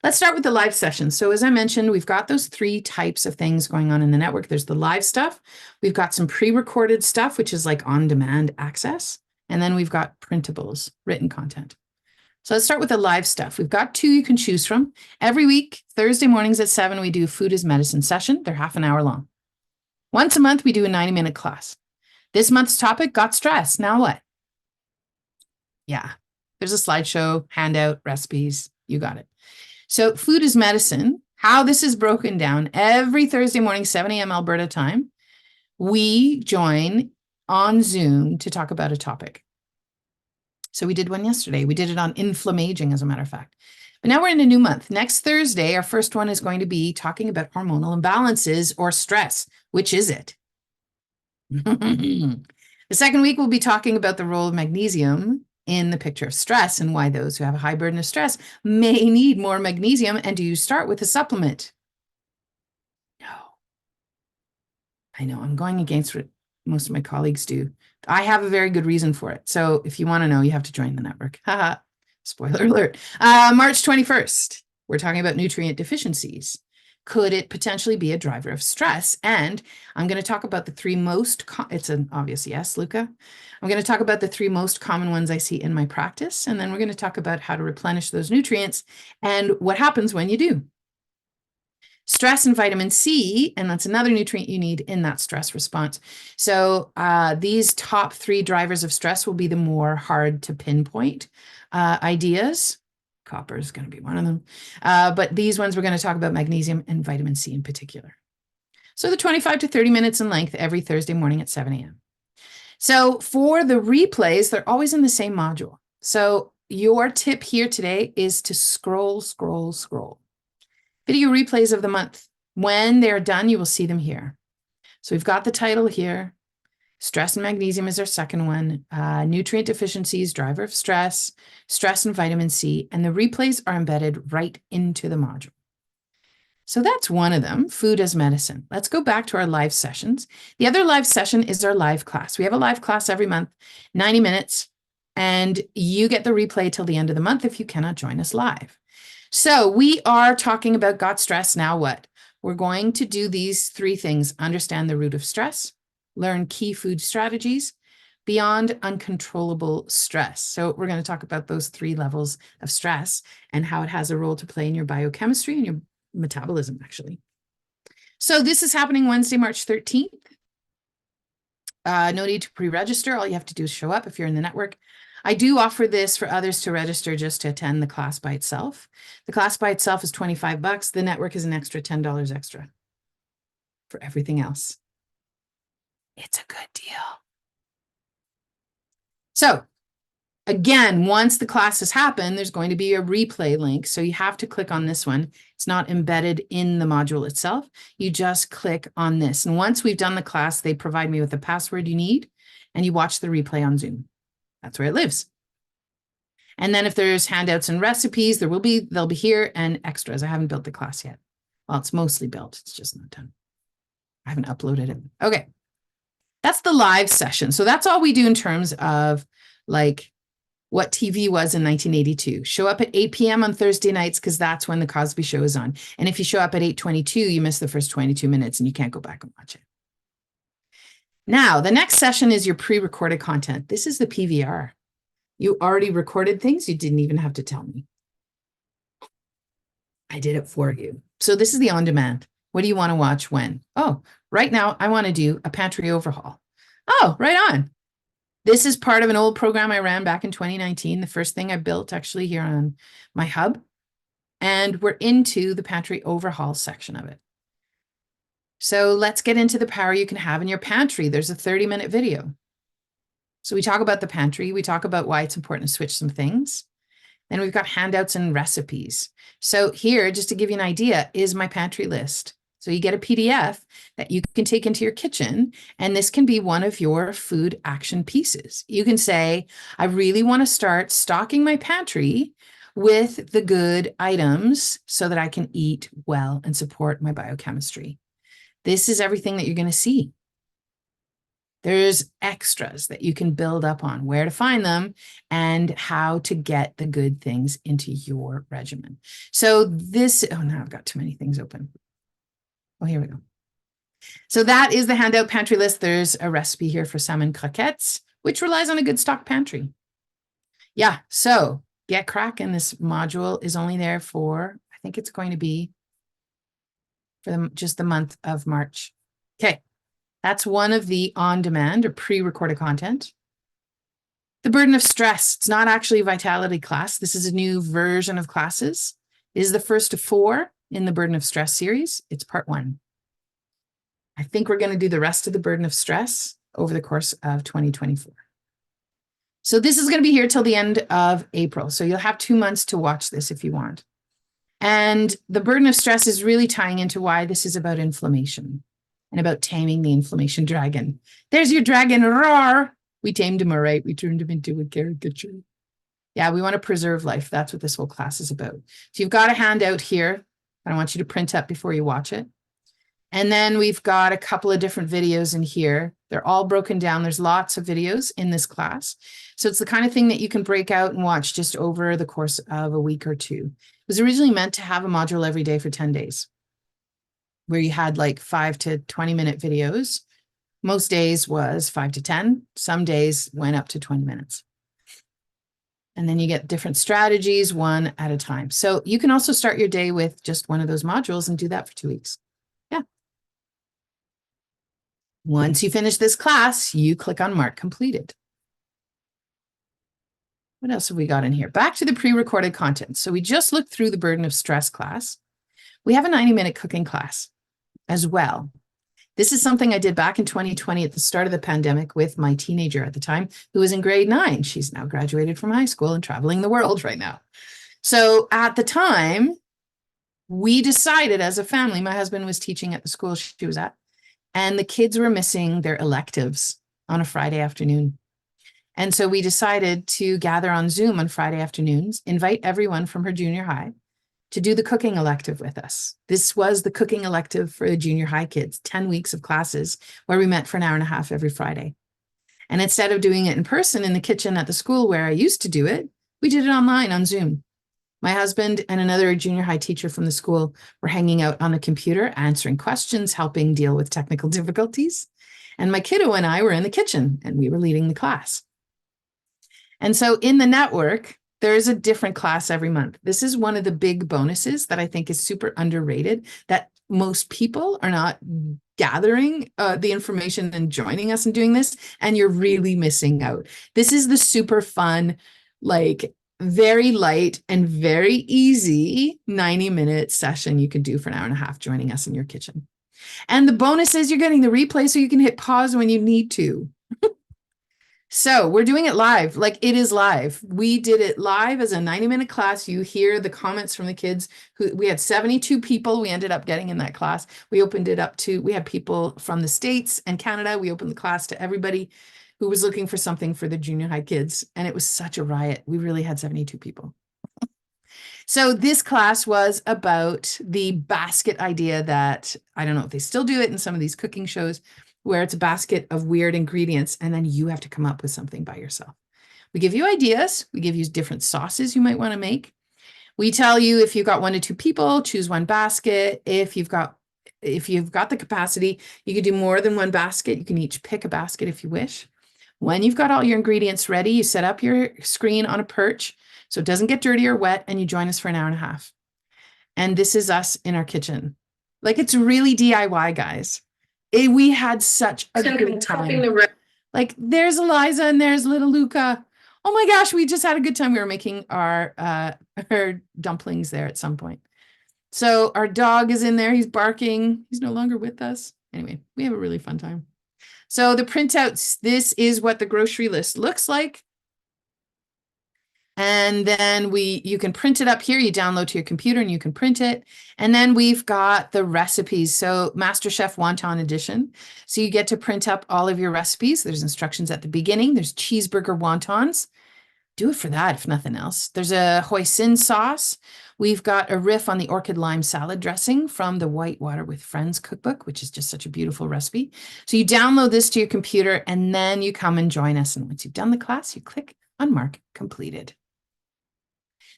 Let's start with the live session. So as I mentioned, we've got those 3 types of things going on in the network. There's the live stuff. We've got some pre-recorded stuff, which is like on-demand access. And then we've got printables, written content. So let's start with the live stuff. We've got 2 you can choose from. Every week, Thursday mornings at 7, we do Food is Medicine session. They're half an hour long. Once a month, we do a 90-minute class. This month's topic, got stress. Now what? Yeah, there's a slideshow, handout, recipes. You got it. So Food is Medicine, how this is broken down every Thursday morning, 7 a.m. Alberta time. We join on Zoom to talk about a topic. So we did one yesterday. We did it on inflammaging, as a matter of fact. But now we're in a new month. Next Thursday, our first one is going to be talking about hormonal imbalances or stress. Which is it? The second week, we'll be talking about the role of magnesium in the picture of stress and why those who have a high burden of stress may need more magnesium. And do you start with a supplement? No. I know I'm going against what most of my colleagues do. I have a very good reason for it. So if you want to know, you have to join the network. Haha. Spoiler alert. March 21st, we're talking about nutrient deficiencies. Could it potentially be a driver of stress? And I'm going to talk about the 3 most, it's an obvious yes, Luca. I'm going to talk about the 3 most common ones I see in my practice. And then we're going to talk about how to replenish those nutrients and what happens when you do. Stress and vitamin C, and that's another nutrient you need in that stress response. So these top 3 drivers of stress will be the more hard to pinpoint ideas. Copper is going to be one of them. But these ones, we're going to talk about magnesium and vitamin C in particular. So they're 25 to 30 minutes in length every Thursday morning at 7 a.m. So for the replays, they're always in the same module. So your tip here today is to scroll. Video replays of the month. When they're done, you will see them here. So we've got the title here. Stress and magnesium is our second one. Nutrient deficiencies, driver of stress, stress and vitamin C, and the replays are embedded right into the module. So that's one of them, Food as Medicine. Let's go back to our live sessions. The other live session is our live class. We have a live class every month, 90 minutes, and you get the replay till the end of the month if you cannot join us live. So we are talking about got stress, now what? We're going to do these 3 things: understand the root of stress, learn key food strategies, beyond uncontrollable stress. So we're going to talk about those 3 levels of stress and how it has a role to play in your biochemistry and your metabolism, actually. So this is happening Wednesday, March 13th. No need to pre-register. All you have to do is show up if you're in the network. I do offer this for others to register just to attend the class by itself. The class by itself is $25. The network is an extra $10 extra for everything else. It's a good deal. So again, once the classes happen, there's going to be a replay link. So you have to click on this one. It's not embedded in the module itself. You just click on this. And once we've done the class, they provide me with the password you need, and you watch the replay on Zoom. That's where it lives. And then if there's handouts and recipes, they'll be here, and extras. I haven't built the class yet. Well, it's mostly built. It's just not done. I haven't uploaded it. Okay. That's the live session. So that's all we do in terms of like what TV was in 1982. Show up at 8 p.m. on Thursday nights because that's when the Cosby Show is on. And if you show up at 8:22, you miss the first 22 minutes and you can't go back and watch it. Now, the next session is your pre-recorded content. This is the PVR. You already recorded things. You didn't even have to tell me. I did it for you. So this is the on-demand. What do you want to watch when? Oh, right now I want to do a pantry overhaul. Oh, right on. This is part of an old program I ran back in 2019. The first thing I built actually here on my hub. And we're into the pantry overhaul section of it. So let's get into the power you can have in your pantry. There's a 30-minute video. So we talk about the pantry. We talk about why it's important to switch some things. Then we've got handouts and recipes. So here, just to give you an idea, is my pantry list. So you get a PDF that you can take into your kitchen, and this can be one of your food action pieces. You can say, I really want to start stocking my pantry with the good items so that I can eat well and support my biochemistry. This is everything that you're going to see. There's extras that you can build up on, where to find them and how to get the good things into your regimen. So this, oh, now I've got too many things open. Oh, here we go. So that is the handout pantry list. There's a recipe here for salmon croquettes, which relies on a good stock pantry. Yeah, so get cracking. This module is only there for, I think it's going to be for just the month of March. Okay, that's one of the on-demand or pre-recorded content. The burden of stress. It's not actually a vitality class. This is a new version of classes. It is the first of 4 in the burden of stress series. It's part 1. I think we're going to do the rest of the burden of stress over the course of 2024. So this is going to be here till the end of April. So you'll have 2 months to watch this if you want. And the burden of stress is really tying into why this is about inflammation and about taming the inflammation dragon. There's your dragon, roar. We tamed him, all right. We turned him into a caricature. Yeah, we want to preserve life. That's what this whole class is about. So you've got a handout here. I want you to print up before you watch it. And then we've got a couple of different videos in here. They're all broken down. There's lots of videos in this class. So it's the kind of thing that you can break out and watch just over the course of a week or 2. It was originally meant to have a module every day for 10 days, where you had like 5 to 20-minute videos. Most days was 5 to 10. Some days went up to 20 minutes. And then you get different strategies one at a time. So you can also start your day with just one of those modules and do that for 2 weeks. Yeah. Once you finish this class, you click on Mark Completed. What else have we got in here? Back to the pre-recorded content. So we just looked through the burden of stress class. We have a 90-minute cooking class as well. This is something I did back in 2020 at the start of the pandemic with my teenager at the time, who was in grade 9. She's now graduated from high school and traveling the world right now. So at the time, we decided as a family, my husband was teaching at the school she was at, and the kids were missing their electives on a Friday afternoon. And so we decided to gather on Zoom on Friday afternoons, invite everyone from her junior high to do the cooking elective with us. This was the cooking elective for the junior high kids, 10 weeks of classes where we met for an hour and a half every Friday. And instead of doing it in person in the kitchen at the school where I used to do it, we did it online on Zoom. My husband and another junior high teacher from the school were hanging out on the computer, answering questions, helping deal with technical difficulties. And my kiddo and I were in the kitchen and we were leading the class. And so in the network, there is a different class every month. This is one of the big bonuses that I think is super underrated, that most people are not gathering the information and joining us and doing this, and you're really missing out. This is the super fun, like very light and very easy 90-minute session you could do for an hour and a half joining us in your kitchen. And the bonus is you're getting the replay so you can hit pause when you need to. So we're doing it live, like it is live. We did it live as a 90-minute class. You hear the comments from the kids. We had 72 people we ended up getting in that class. We opened it up to, we had people from the States and Canada. We opened the class to everybody who was looking for something for the junior high kids. And it was such a riot. We really had 72 people. So this class was about the basket idea that, I don't know if they still do it in some of these cooking shows, where it's a basket of weird ingredients, and then you have to come up with something by yourself. We give you ideas. We give you different sauces you might want to make. We tell you if you've got 1 to 2 people, choose one basket. If you've got the capacity, you can do more than one basket. You can each pick a basket if you wish. When you've got all your ingredients ready, you set up your screen on a perch so it doesn't get dirty or wet, and you join us for an hour and a half. And this is us in our kitchen. Like, it's really DIY, guys. We had such a good time. Like, there's Eliza and there's little Luca. Oh my gosh, we just had a good time. We were making our dumplings there at some point. So our dog is in there. He's barking. He's no longer with us. Anyway, we have a really fun time. So the printouts, this is what the grocery list looks like. And then you can print it up here. You download to your computer and you can print it. And then we've got the recipes. So MasterChef Wonton Edition. So you get to print up all of your recipes. There's instructions at the beginning. There's cheeseburger wontons. do it for that, if nothing else. There's a hoisin sauce. We've got a riff on the orchid lime salad dressing from the Whitewater with Friends cookbook, which is just such a beautiful recipe. So you download this to your computer and then you come and join us. And once you've done the class, you click on Mark Completed.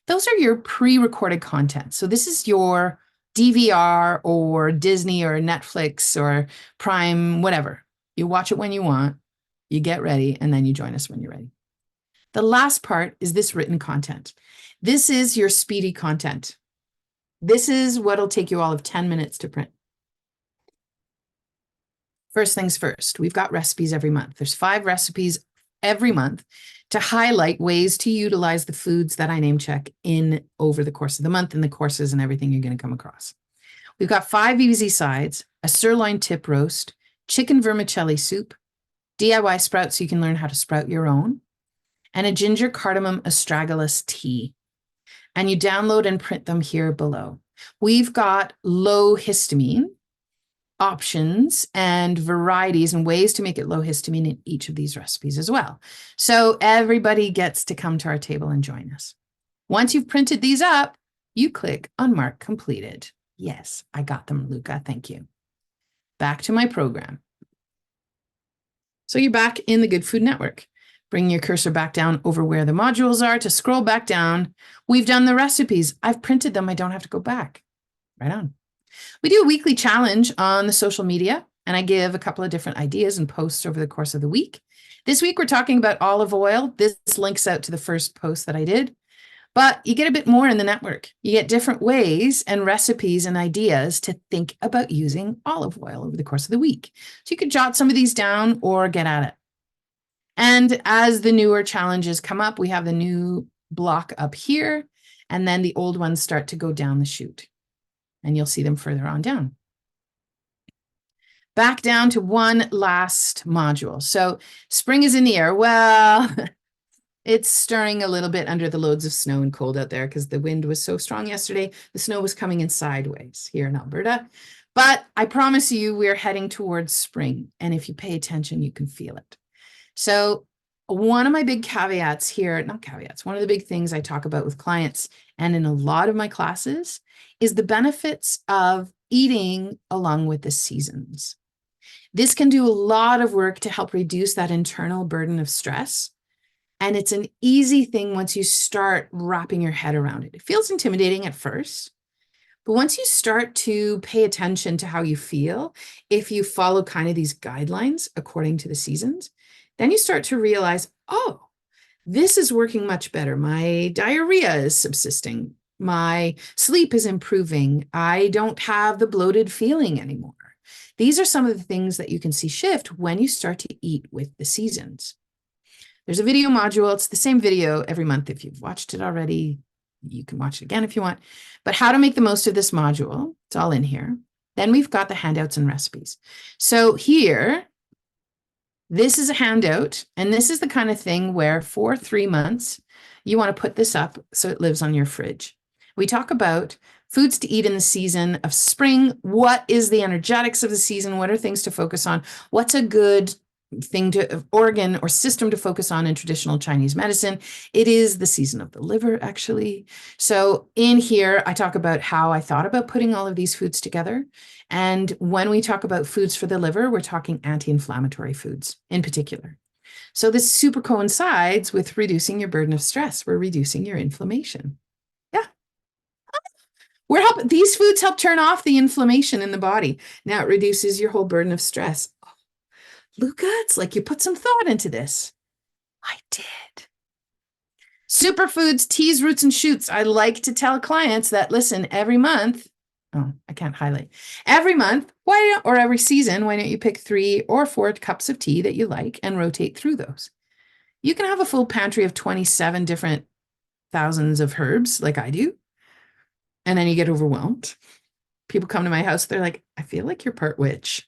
Those are your pre-recorded content. So this is your DVR or Disney or Netflix or Prime, whatever. You watch it when you want, you get ready, and then you join us when you're ready. The last part is this written content. This is your speedy content. This is what'll take you all of 10 minutes to print. First things first, we've got recipes every month. There's 5 recipes every month to highlight ways to utilize the foods that I name check in over the course of the month and the courses and everything you're going to come across. We've got 5 easy sides, a sirloin tip roast, chicken vermicelli soup, DIY sprouts so you can learn how to sprout your own, and a ginger cardamom astragalus tea. And you download and print them here below. We've got low histamine options and varieties and ways to make it low histamine in each of these recipes as well. So everybody gets to come to our table and join us. Once you've printed these up, you click on Mark Completed. Yes, I got them, Luca. Thank you. Back to my program. So you're back in the Good Food Network. Bring your cursor back down over where the modules are to scroll back down. We've done the recipes. I've printed them. I don't have to go back. Right on. We do a weekly challenge on the social media, and I give a couple of different ideas and posts over the course of the week. This week, we're talking about olive oil. This links out to the first post that I did, but you get a bit more in the network. You get different ways and recipes and ideas to think about using olive oil over the course of the week. So you could jot some of these down or get at it. And as the newer challenges come up, we have the new block up here, and then the old ones start to go down the chute. And you'll see them further on down. Back down to one last module. So spring is in the air. Well, it's stirring a little bit under the loads of snow and cold out there because the wind was so strong yesterday. The snow was coming in sideways here in Alberta. But I promise you, we're heading towards spring. And if you pay attention, you can feel it. So one of my big caveats here, not caveats, one of the big things I talk about with clients and in a lot of my classes is the benefits of eating along with the seasons. This can do a lot of work to help reduce that internal burden of stress. And it's an easy thing once you start wrapping your head around it. It feels intimidating at first, but once you start to pay attention to how you feel, if you follow kind of these guidelines according to the seasons, then you start to realize, oh, this is working much better. My diarrhea is subsisting. My sleep is improving. I don't have the bloated feeling anymore. These are some of the things that you can see shift when you start to eat with the seasons. There's a video module. It's the same video every month. If you've watched it already, you can watch it again if you want. But how to make the most of this module, it's all in here. Then we've got the handouts and recipes. So here, this is a handout, and this is the kind of thing where for 3 months, you want to put this up so it lives on your fridge. We talk about foods to eat in the season of spring. What is the energetics of the season? What are things to focus on? What's a good thing to organ or system to focus on in traditional Chinese medicine? It is the season of the liver, actually. So in here, I talk about how I thought about putting all of these foods together. And when we talk about foods for the liver, we're talking anti-inflammatory foods in particular. So this super coincides with reducing your burden of stress. We're reducing your inflammation. Yeah. These foods help turn off the inflammation in the body. Now it reduces your whole burden of stress. Oh, Luca, it's like you put some thought into this. I did. Superfoods, teas, roots, and shoots. I like to tell clients that, listen, every month, oh, I can't highlight. Every month, or every season, why don't you pick 3 or 4 cups of tea that you like and rotate through those? You can have a full pantry of 27 different thousands of herbs like I do. And then you get overwhelmed. People come to my house, they're like, I feel like you're part witch.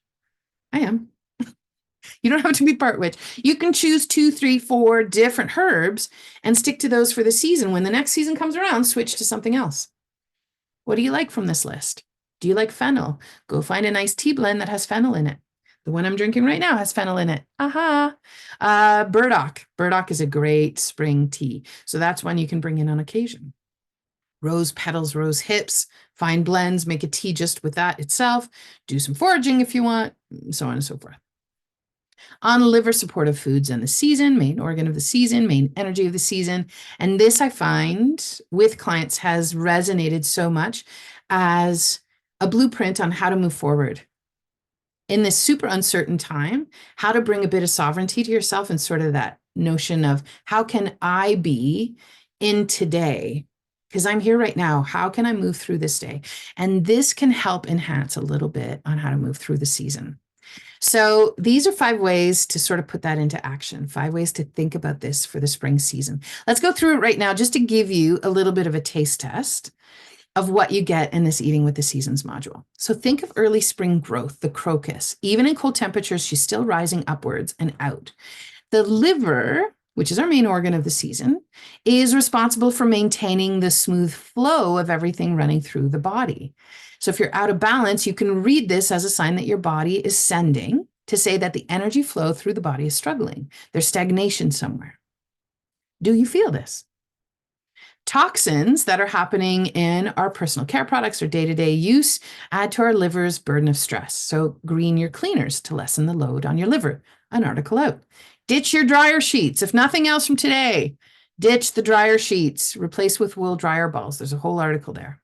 I am. You don't have to be part witch. You can choose 2, 3, 4 different herbs and stick to those for the season. When the next season comes around, switch to something else. What do you like from this list? Do you like fennel? Go find a nice tea blend that has fennel in it. The one I'm drinking right now has fennel in it. Aha. Burdock. Burdock is a great spring tea. So that's one you can bring in on occasion. Rose petals, rose hips, fine blends, make a tea just with that itself. Do some foraging if you want, so on and so forth. On liver supportive foods and the season, main organ of the season, main energy of the season. And this I find with clients has resonated so much as a blueprint on how to move forward in this super uncertain time, how to bring a bit of sovereignty to yourself and sort of that notion of how can I be in today? Because I'm here right now. How can I move through this day? And this can help enhance a little bit on how to move through the season. So these are 5 ways to sort of put that into action, 5 ways to think about this for the spring season. Let's go through it right now just to give you a little bit of a taste test of what you get in this Eating with the Seasons module. So think of early spring growth, the crocus. Even in cold temperatures, she's still rising upwards and out. The liver, which is our main organ of the season, is responsible for maintaining the smooth flow of everything running through the body. So if you're out of balance, you can read this as a sign that your body is sending to say that the energy flow through the body is struggling. There's stagnation somewhere. Do you feel this? Toxins that are happening in our personal care products or day-to-day use add to our liver's burden of stress. So green your cleaners to lessen the load on your liver. An article out. Ditch your dryer sheets. If nothing else from today, ditch the dryer sheets. Replace with wool dryer balls. There's a whole article there.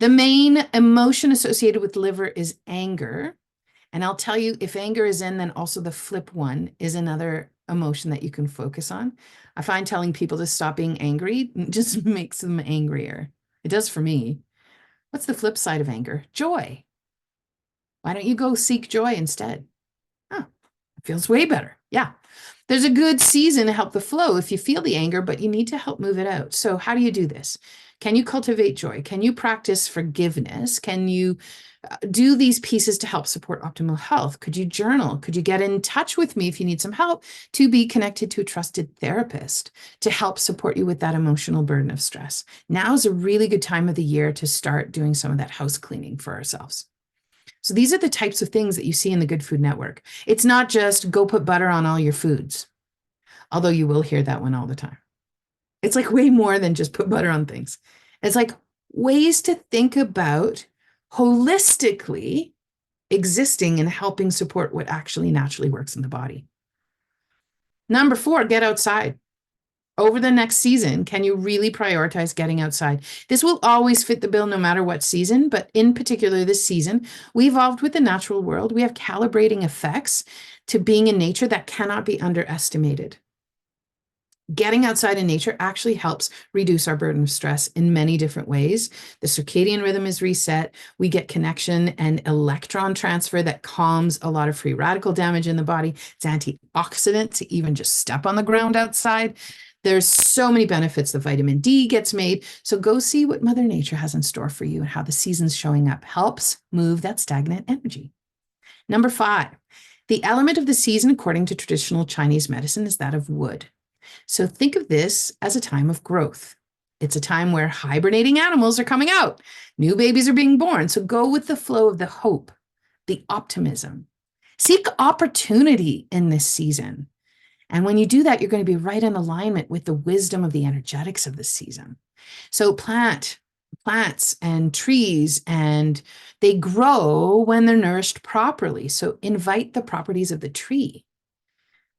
The main emotion associated with liver is anger. And I'll tell you, if anger is in, then also the flip one is another emotion that you can focus on. I find telling people to stop being angry just makes them angrier. It does for me. What's the flip side of anger? Joy. Why don't you go seek joy instead? Oh, it feels way better. Yeah. There's a good season to help the flow if you feel the anger, but you need to help move it out. So how do you do this? Can you cultivate joy? Can you practice forgiveness? Can you do these pieces to help support optimal health? Could you journal? Could you get in touch with me if you need some help to be connected to a trusted therapist to help support you with that emotional burden of stress? Now is a really good time of the year to start doing some of that house cleaning for ourselves. So these are the types of things that you see in the Good Food Network. It's not just go put butter on all your foods, although you will hear that one all the time. It's like way more than just put butter on things. It's like ways to think about holistically existing and helping support what actually naturally works in the body. Number 4, get outside. Over the next season, can you really prioritize getting outside? This will always fit the bill no matter what season, but in particular this season, we evolved with the natural world. We have calibrating effects to being in nature that cannot be underestimated. Getting outside in nature actually helps reduce our burden of stress in many different ways. The circadian rhythm is reset. We get connection and electron transfer that calms a lot of free radical damage in the body. It's antioxidant to even just step on the ground outside. There's so many benefits. The vitamin D gets made. So go see what Mother Nature has in store for you and how the season's showing up helps move that stagnant energy. Number 5, the element of the season, according to traditional Chinese medicine, is that of wood. So think of this as a time of growth. It's a time where hibernating animals are coming out. New babies are being born. So go with the flow of the hope, the optimism. Seek opportunity in this season. And when you do that, you're going to be right in alignment with the wisdom of the energetics of the season. So plants and trees, and they grow when they're nourished properly. So invite the properties of the tree.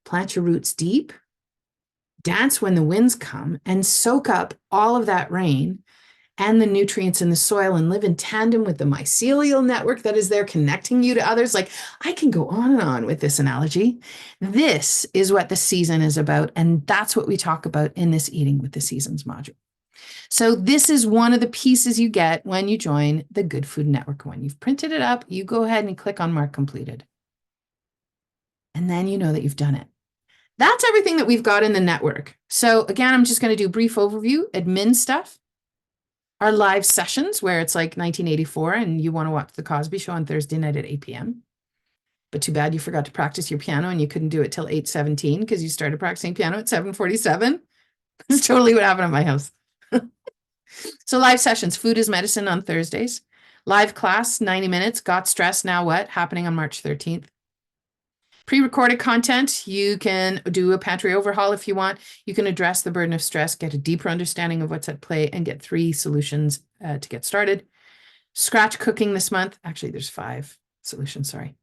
Plant your roots deep, dance when the winds come, and soak up all of that rain and the nutrients in the soil and live in tandem with the mycelial network that is there connecting you to others. Like, I can go on and on with this analogy. This is what the season is about, and that's what we talk about in this Eating with the Seasons module. So this is one of the pieces you get when you join the Good Food Network. When you've printed it up, you go ahead and click on Mark Completed. And then you know that you've done it. That's everything that we've got in the network. So again, I'm just going to do a brief overview, admin stuff, our live sessions where it's like 1984 and you want to watch The Cosby Show on Thursday night at 8 p.m. But too bad you forgot to practice your piano and you couldn't do it till 8:17 because you started practicing piano at 7:47. That's totally what happened at my house. So live sessions, Food is Medicine on Thursdays. Live class, 90 minutes, Got Stressed, Now What, happening on March 13th. Pre-recorded content, you can do a pantry overhaul if you want. You can address the burden of stress, get a deeper understanding of what's at play, and get 3 solutions to get started. Scratch cooking this month. Actually, there's 5 solutions, sorry.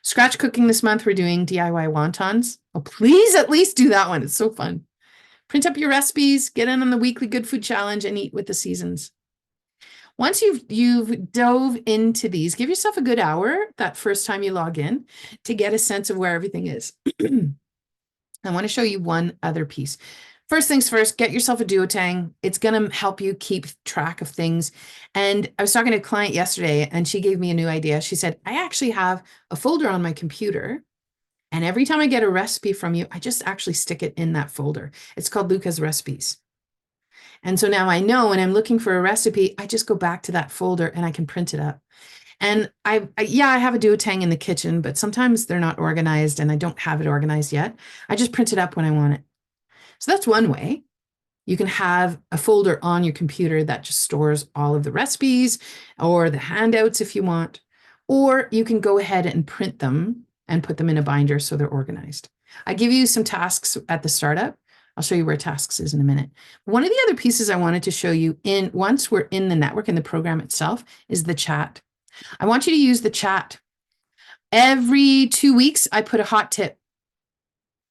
Scratch cooking this month, we're doing DIY wontons. Oh, please at least do that one. It's so fun. Print up your recipes, get in on the weekly Good Food Challenge, and eat with the seasons. Once you've dove into these, give yourself a good hour that first time you log in to get a sense of where everything is. I want to show you one other piece. First things first, get yourself a duotang. It's going to help you keep track of things. And I was talking to a client yesterday, and she gave me a new idea. She said, I actually have a folder on my computer, and every time I get a recipe from you, I just actually stick it in that folder. It's called Luca's Recipes. And so now I know when I'm looking for a recipe, I just go back to that folder and I can print it up. And I have a duotang in the kitchen, but sometimes they're not organized and I don't have it organized yet. I just print it up when I want it. So that's one way. You can have a folder on your computer that just stores all of the recipes or the handouts if you want, or you can go ahead and print them and put them in a binder so they're organized. I give you some tasks at the startup. I'll show you where tasks is in a minute. One of the other pieces I wanted to show you once we're in the network and the program itself is the chat. I want you to use the chat. Every 2 weeks, I put a hot tip,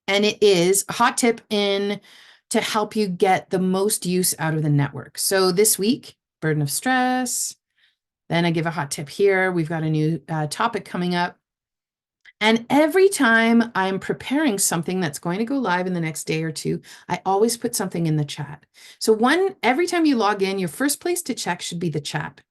and it is a hot tip in to help you get the most use out of the network. So this week, burden of stress. Then I give a hot tip here. We've got a new topic coming up. And every time I'm preparing something that's going to go live in the next day or two, I always put something in the chat. So every time you log in, your first place to check should be the chat.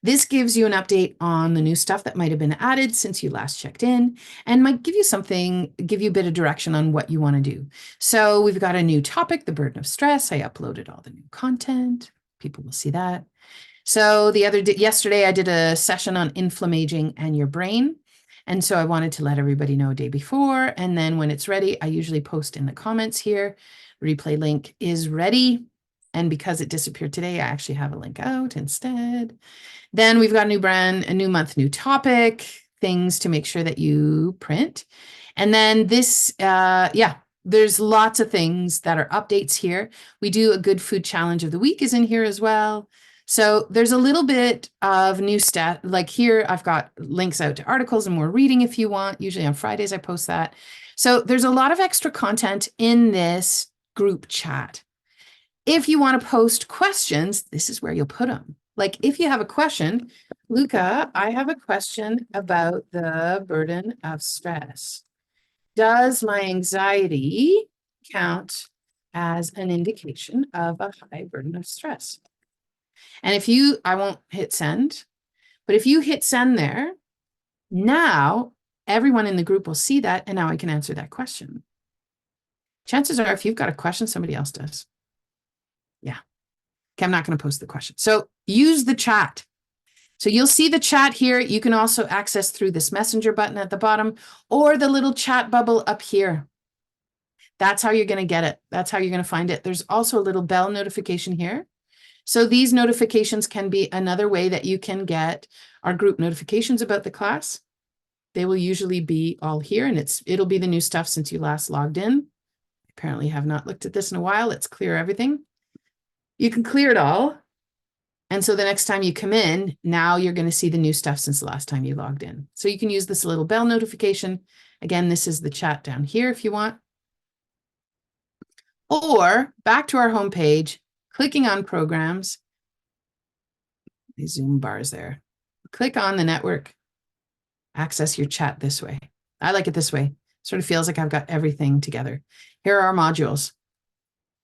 This gives you an update on the new stuff that might have been added since you last checked in, and might give you a bit of direction on what you want to do. So we've got a new topic, the burden of stress. I uploaded all the new content. People will see that. So yesterday I did a session on inflammaging and your brain. And so I wanted to let everybody know a day before. And then when it's ready, I usually post in the comments here, replay link is ready. And because it disappeared today, I actually have a link out instead. Then we've got a new month, new topic, things to make sure that you print. And then this, there's lots of things that are updates here. We do a Good Food Challenge of the Week is in here as well. So there's a little bit of new stuff. Like here, I've got links out to articles and more reading if you want. Usually on Fridays, I post that. So there's a lot of extra content in this group chat. If you want to post questions, this is where you'll put them. Like if you have a question, Luca, I have a question about the burden of stress. Does my anxiety count as an indication of a high burden of stress? And I won't hit send, but if you hit send there, now everyone in the group will see that, and now I can answer that question. Chances are if you've got a question, somebody else does. Yeah. Okay, I'm not going to post the question. So use the chat. So you'll see the chat here. You can also access through this messenger button at the bottom or the little chat bubble up here. That's how you're going to get it. That's how you're going to find it. There's also a little bell notification here. So these notifications can be another way that you can get our group notifications about the class. They will usually be all here, and it'll be the new stuff since you last logged in. Apparently have not looked at this in a while. Let's clear everything. You can clear it all. And so the next time you come in, now you're going to see the new stuff since the last time you logged in. So you can use this little bell notification. Again, this is the chat down here if you want. Or back to our homepage, clicking on programs, the Zoom bars there. Click on the network, access your chat this way. I like it this way. Sort of feels like I've got everything together. Here are our modules.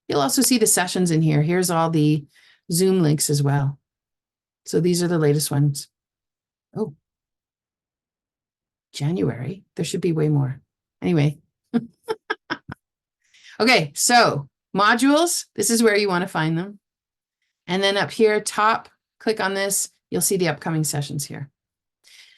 You'll also see the sessions in here. Here's all the Zoom links as well. So these are the latest ones. Oh, January. There should be way more. Anyway. Okay, so modules, this is where you want to find them. And then up here, top, click on this. You'll see the upcoming sessions here.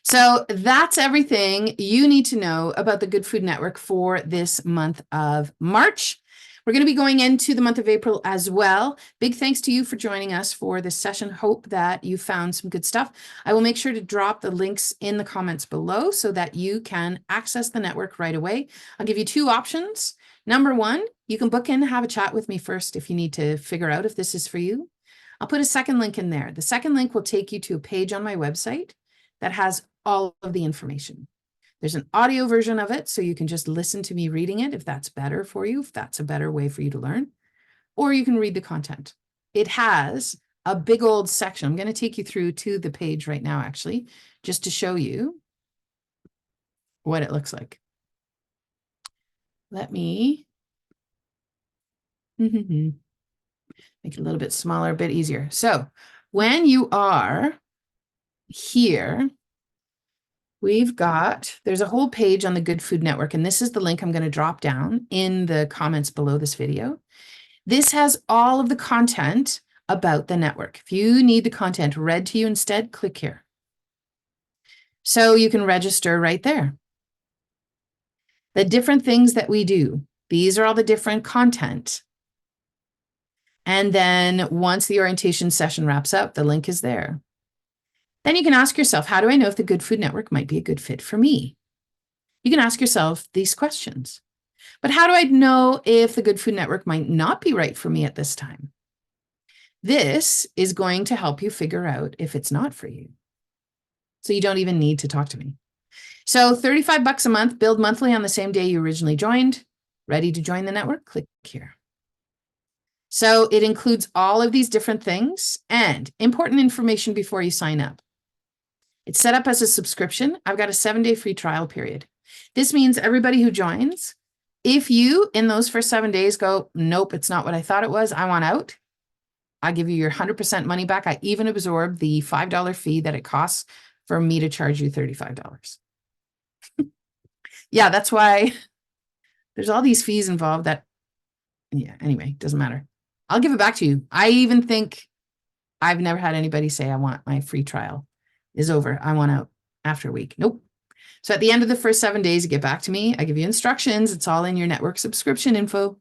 So that's everything you need to know about the Good Food Network for this month of March. We're going to be going into the month of April as well. Big thanks to you for joining us for this session. Hope that you found some good stuff. I will make sure to drop the links in the comments below so that you can access the network right away. I'll give you two options. Number one, you can book in and have a chat with me first if you need to figure out if this is for you. I'll put a second link in there. The second link will take you to a page on my website that has all of the information. There's an audio version of it, so you can just listen to me reading it if that's better for you, if that's a better way for you to learn, or you can read the content. It has a big old section. I'm going to take you through to the page right now, actually, just to show you what it looks like. Let me make it a little bit smaller, a bit easier. So when you are here, there's a whole page on the Good Food Network, and this is the link I'm going to drop down in the comments below this video. This has all of the content about the network. If you need the content read to you instead, click here. So you can register right there. The different things that we do, these are all the different content. And then once the orientation session wraps up, the link is there. Then you can ask yourself, how do I know if the Good Food Network might be a good fit for me? You can ask yourself these questions. But how do I know if the Good Food Network might not be right for me at this time? This is going to help you figure out if it's not for you. So you don't even need to talk to me. So $35 a month, billed monthly on the same day you originally joined. Ready to join the network? Click here. So it includes all of these different things and important information before you sign up. It's set up as a subscription. I've got a 7-day free trial period. This means everybody who joins, if you in those first 7 days go, nope, it's not what I thought it was, I want out, I give you your 100% money back. I even absorb the $5 fee that it costs for me to charge you $35. Yeah, that's why there's all these fees involved that, yeah, anyway, doesn't matter. I'll give it back to you. I even think I've never had anybody say, I want my free trial is over. I want out after a week. Nope. So at the end of the first 7 days, you get back to me. I give you instructions. It's all in your network subscription info.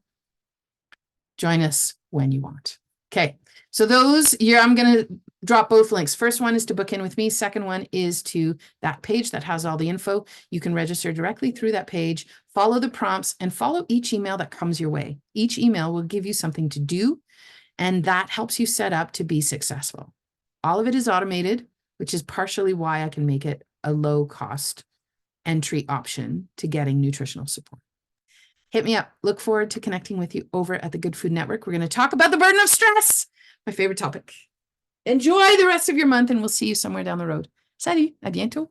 Join us when you want. Okay. So I'm going to drop both links. First one is to book in with me. Second one is to that page that has all the info. You can register directly through that page, follow the prompts, and follow each email that comes your way. Each email will give you something to do, and that helps you set up to be successful. All of it is automated, which is partially why I can make it a low-cost entry option to getting nutritional support. Hit me up. Look forward to connecting with you over at the Good Food Network. We're going to talk about the burden of stress, my favorite topic. Enjoy the rest of your month, and we'll see you somewhere down the road. Salut, à bientôt.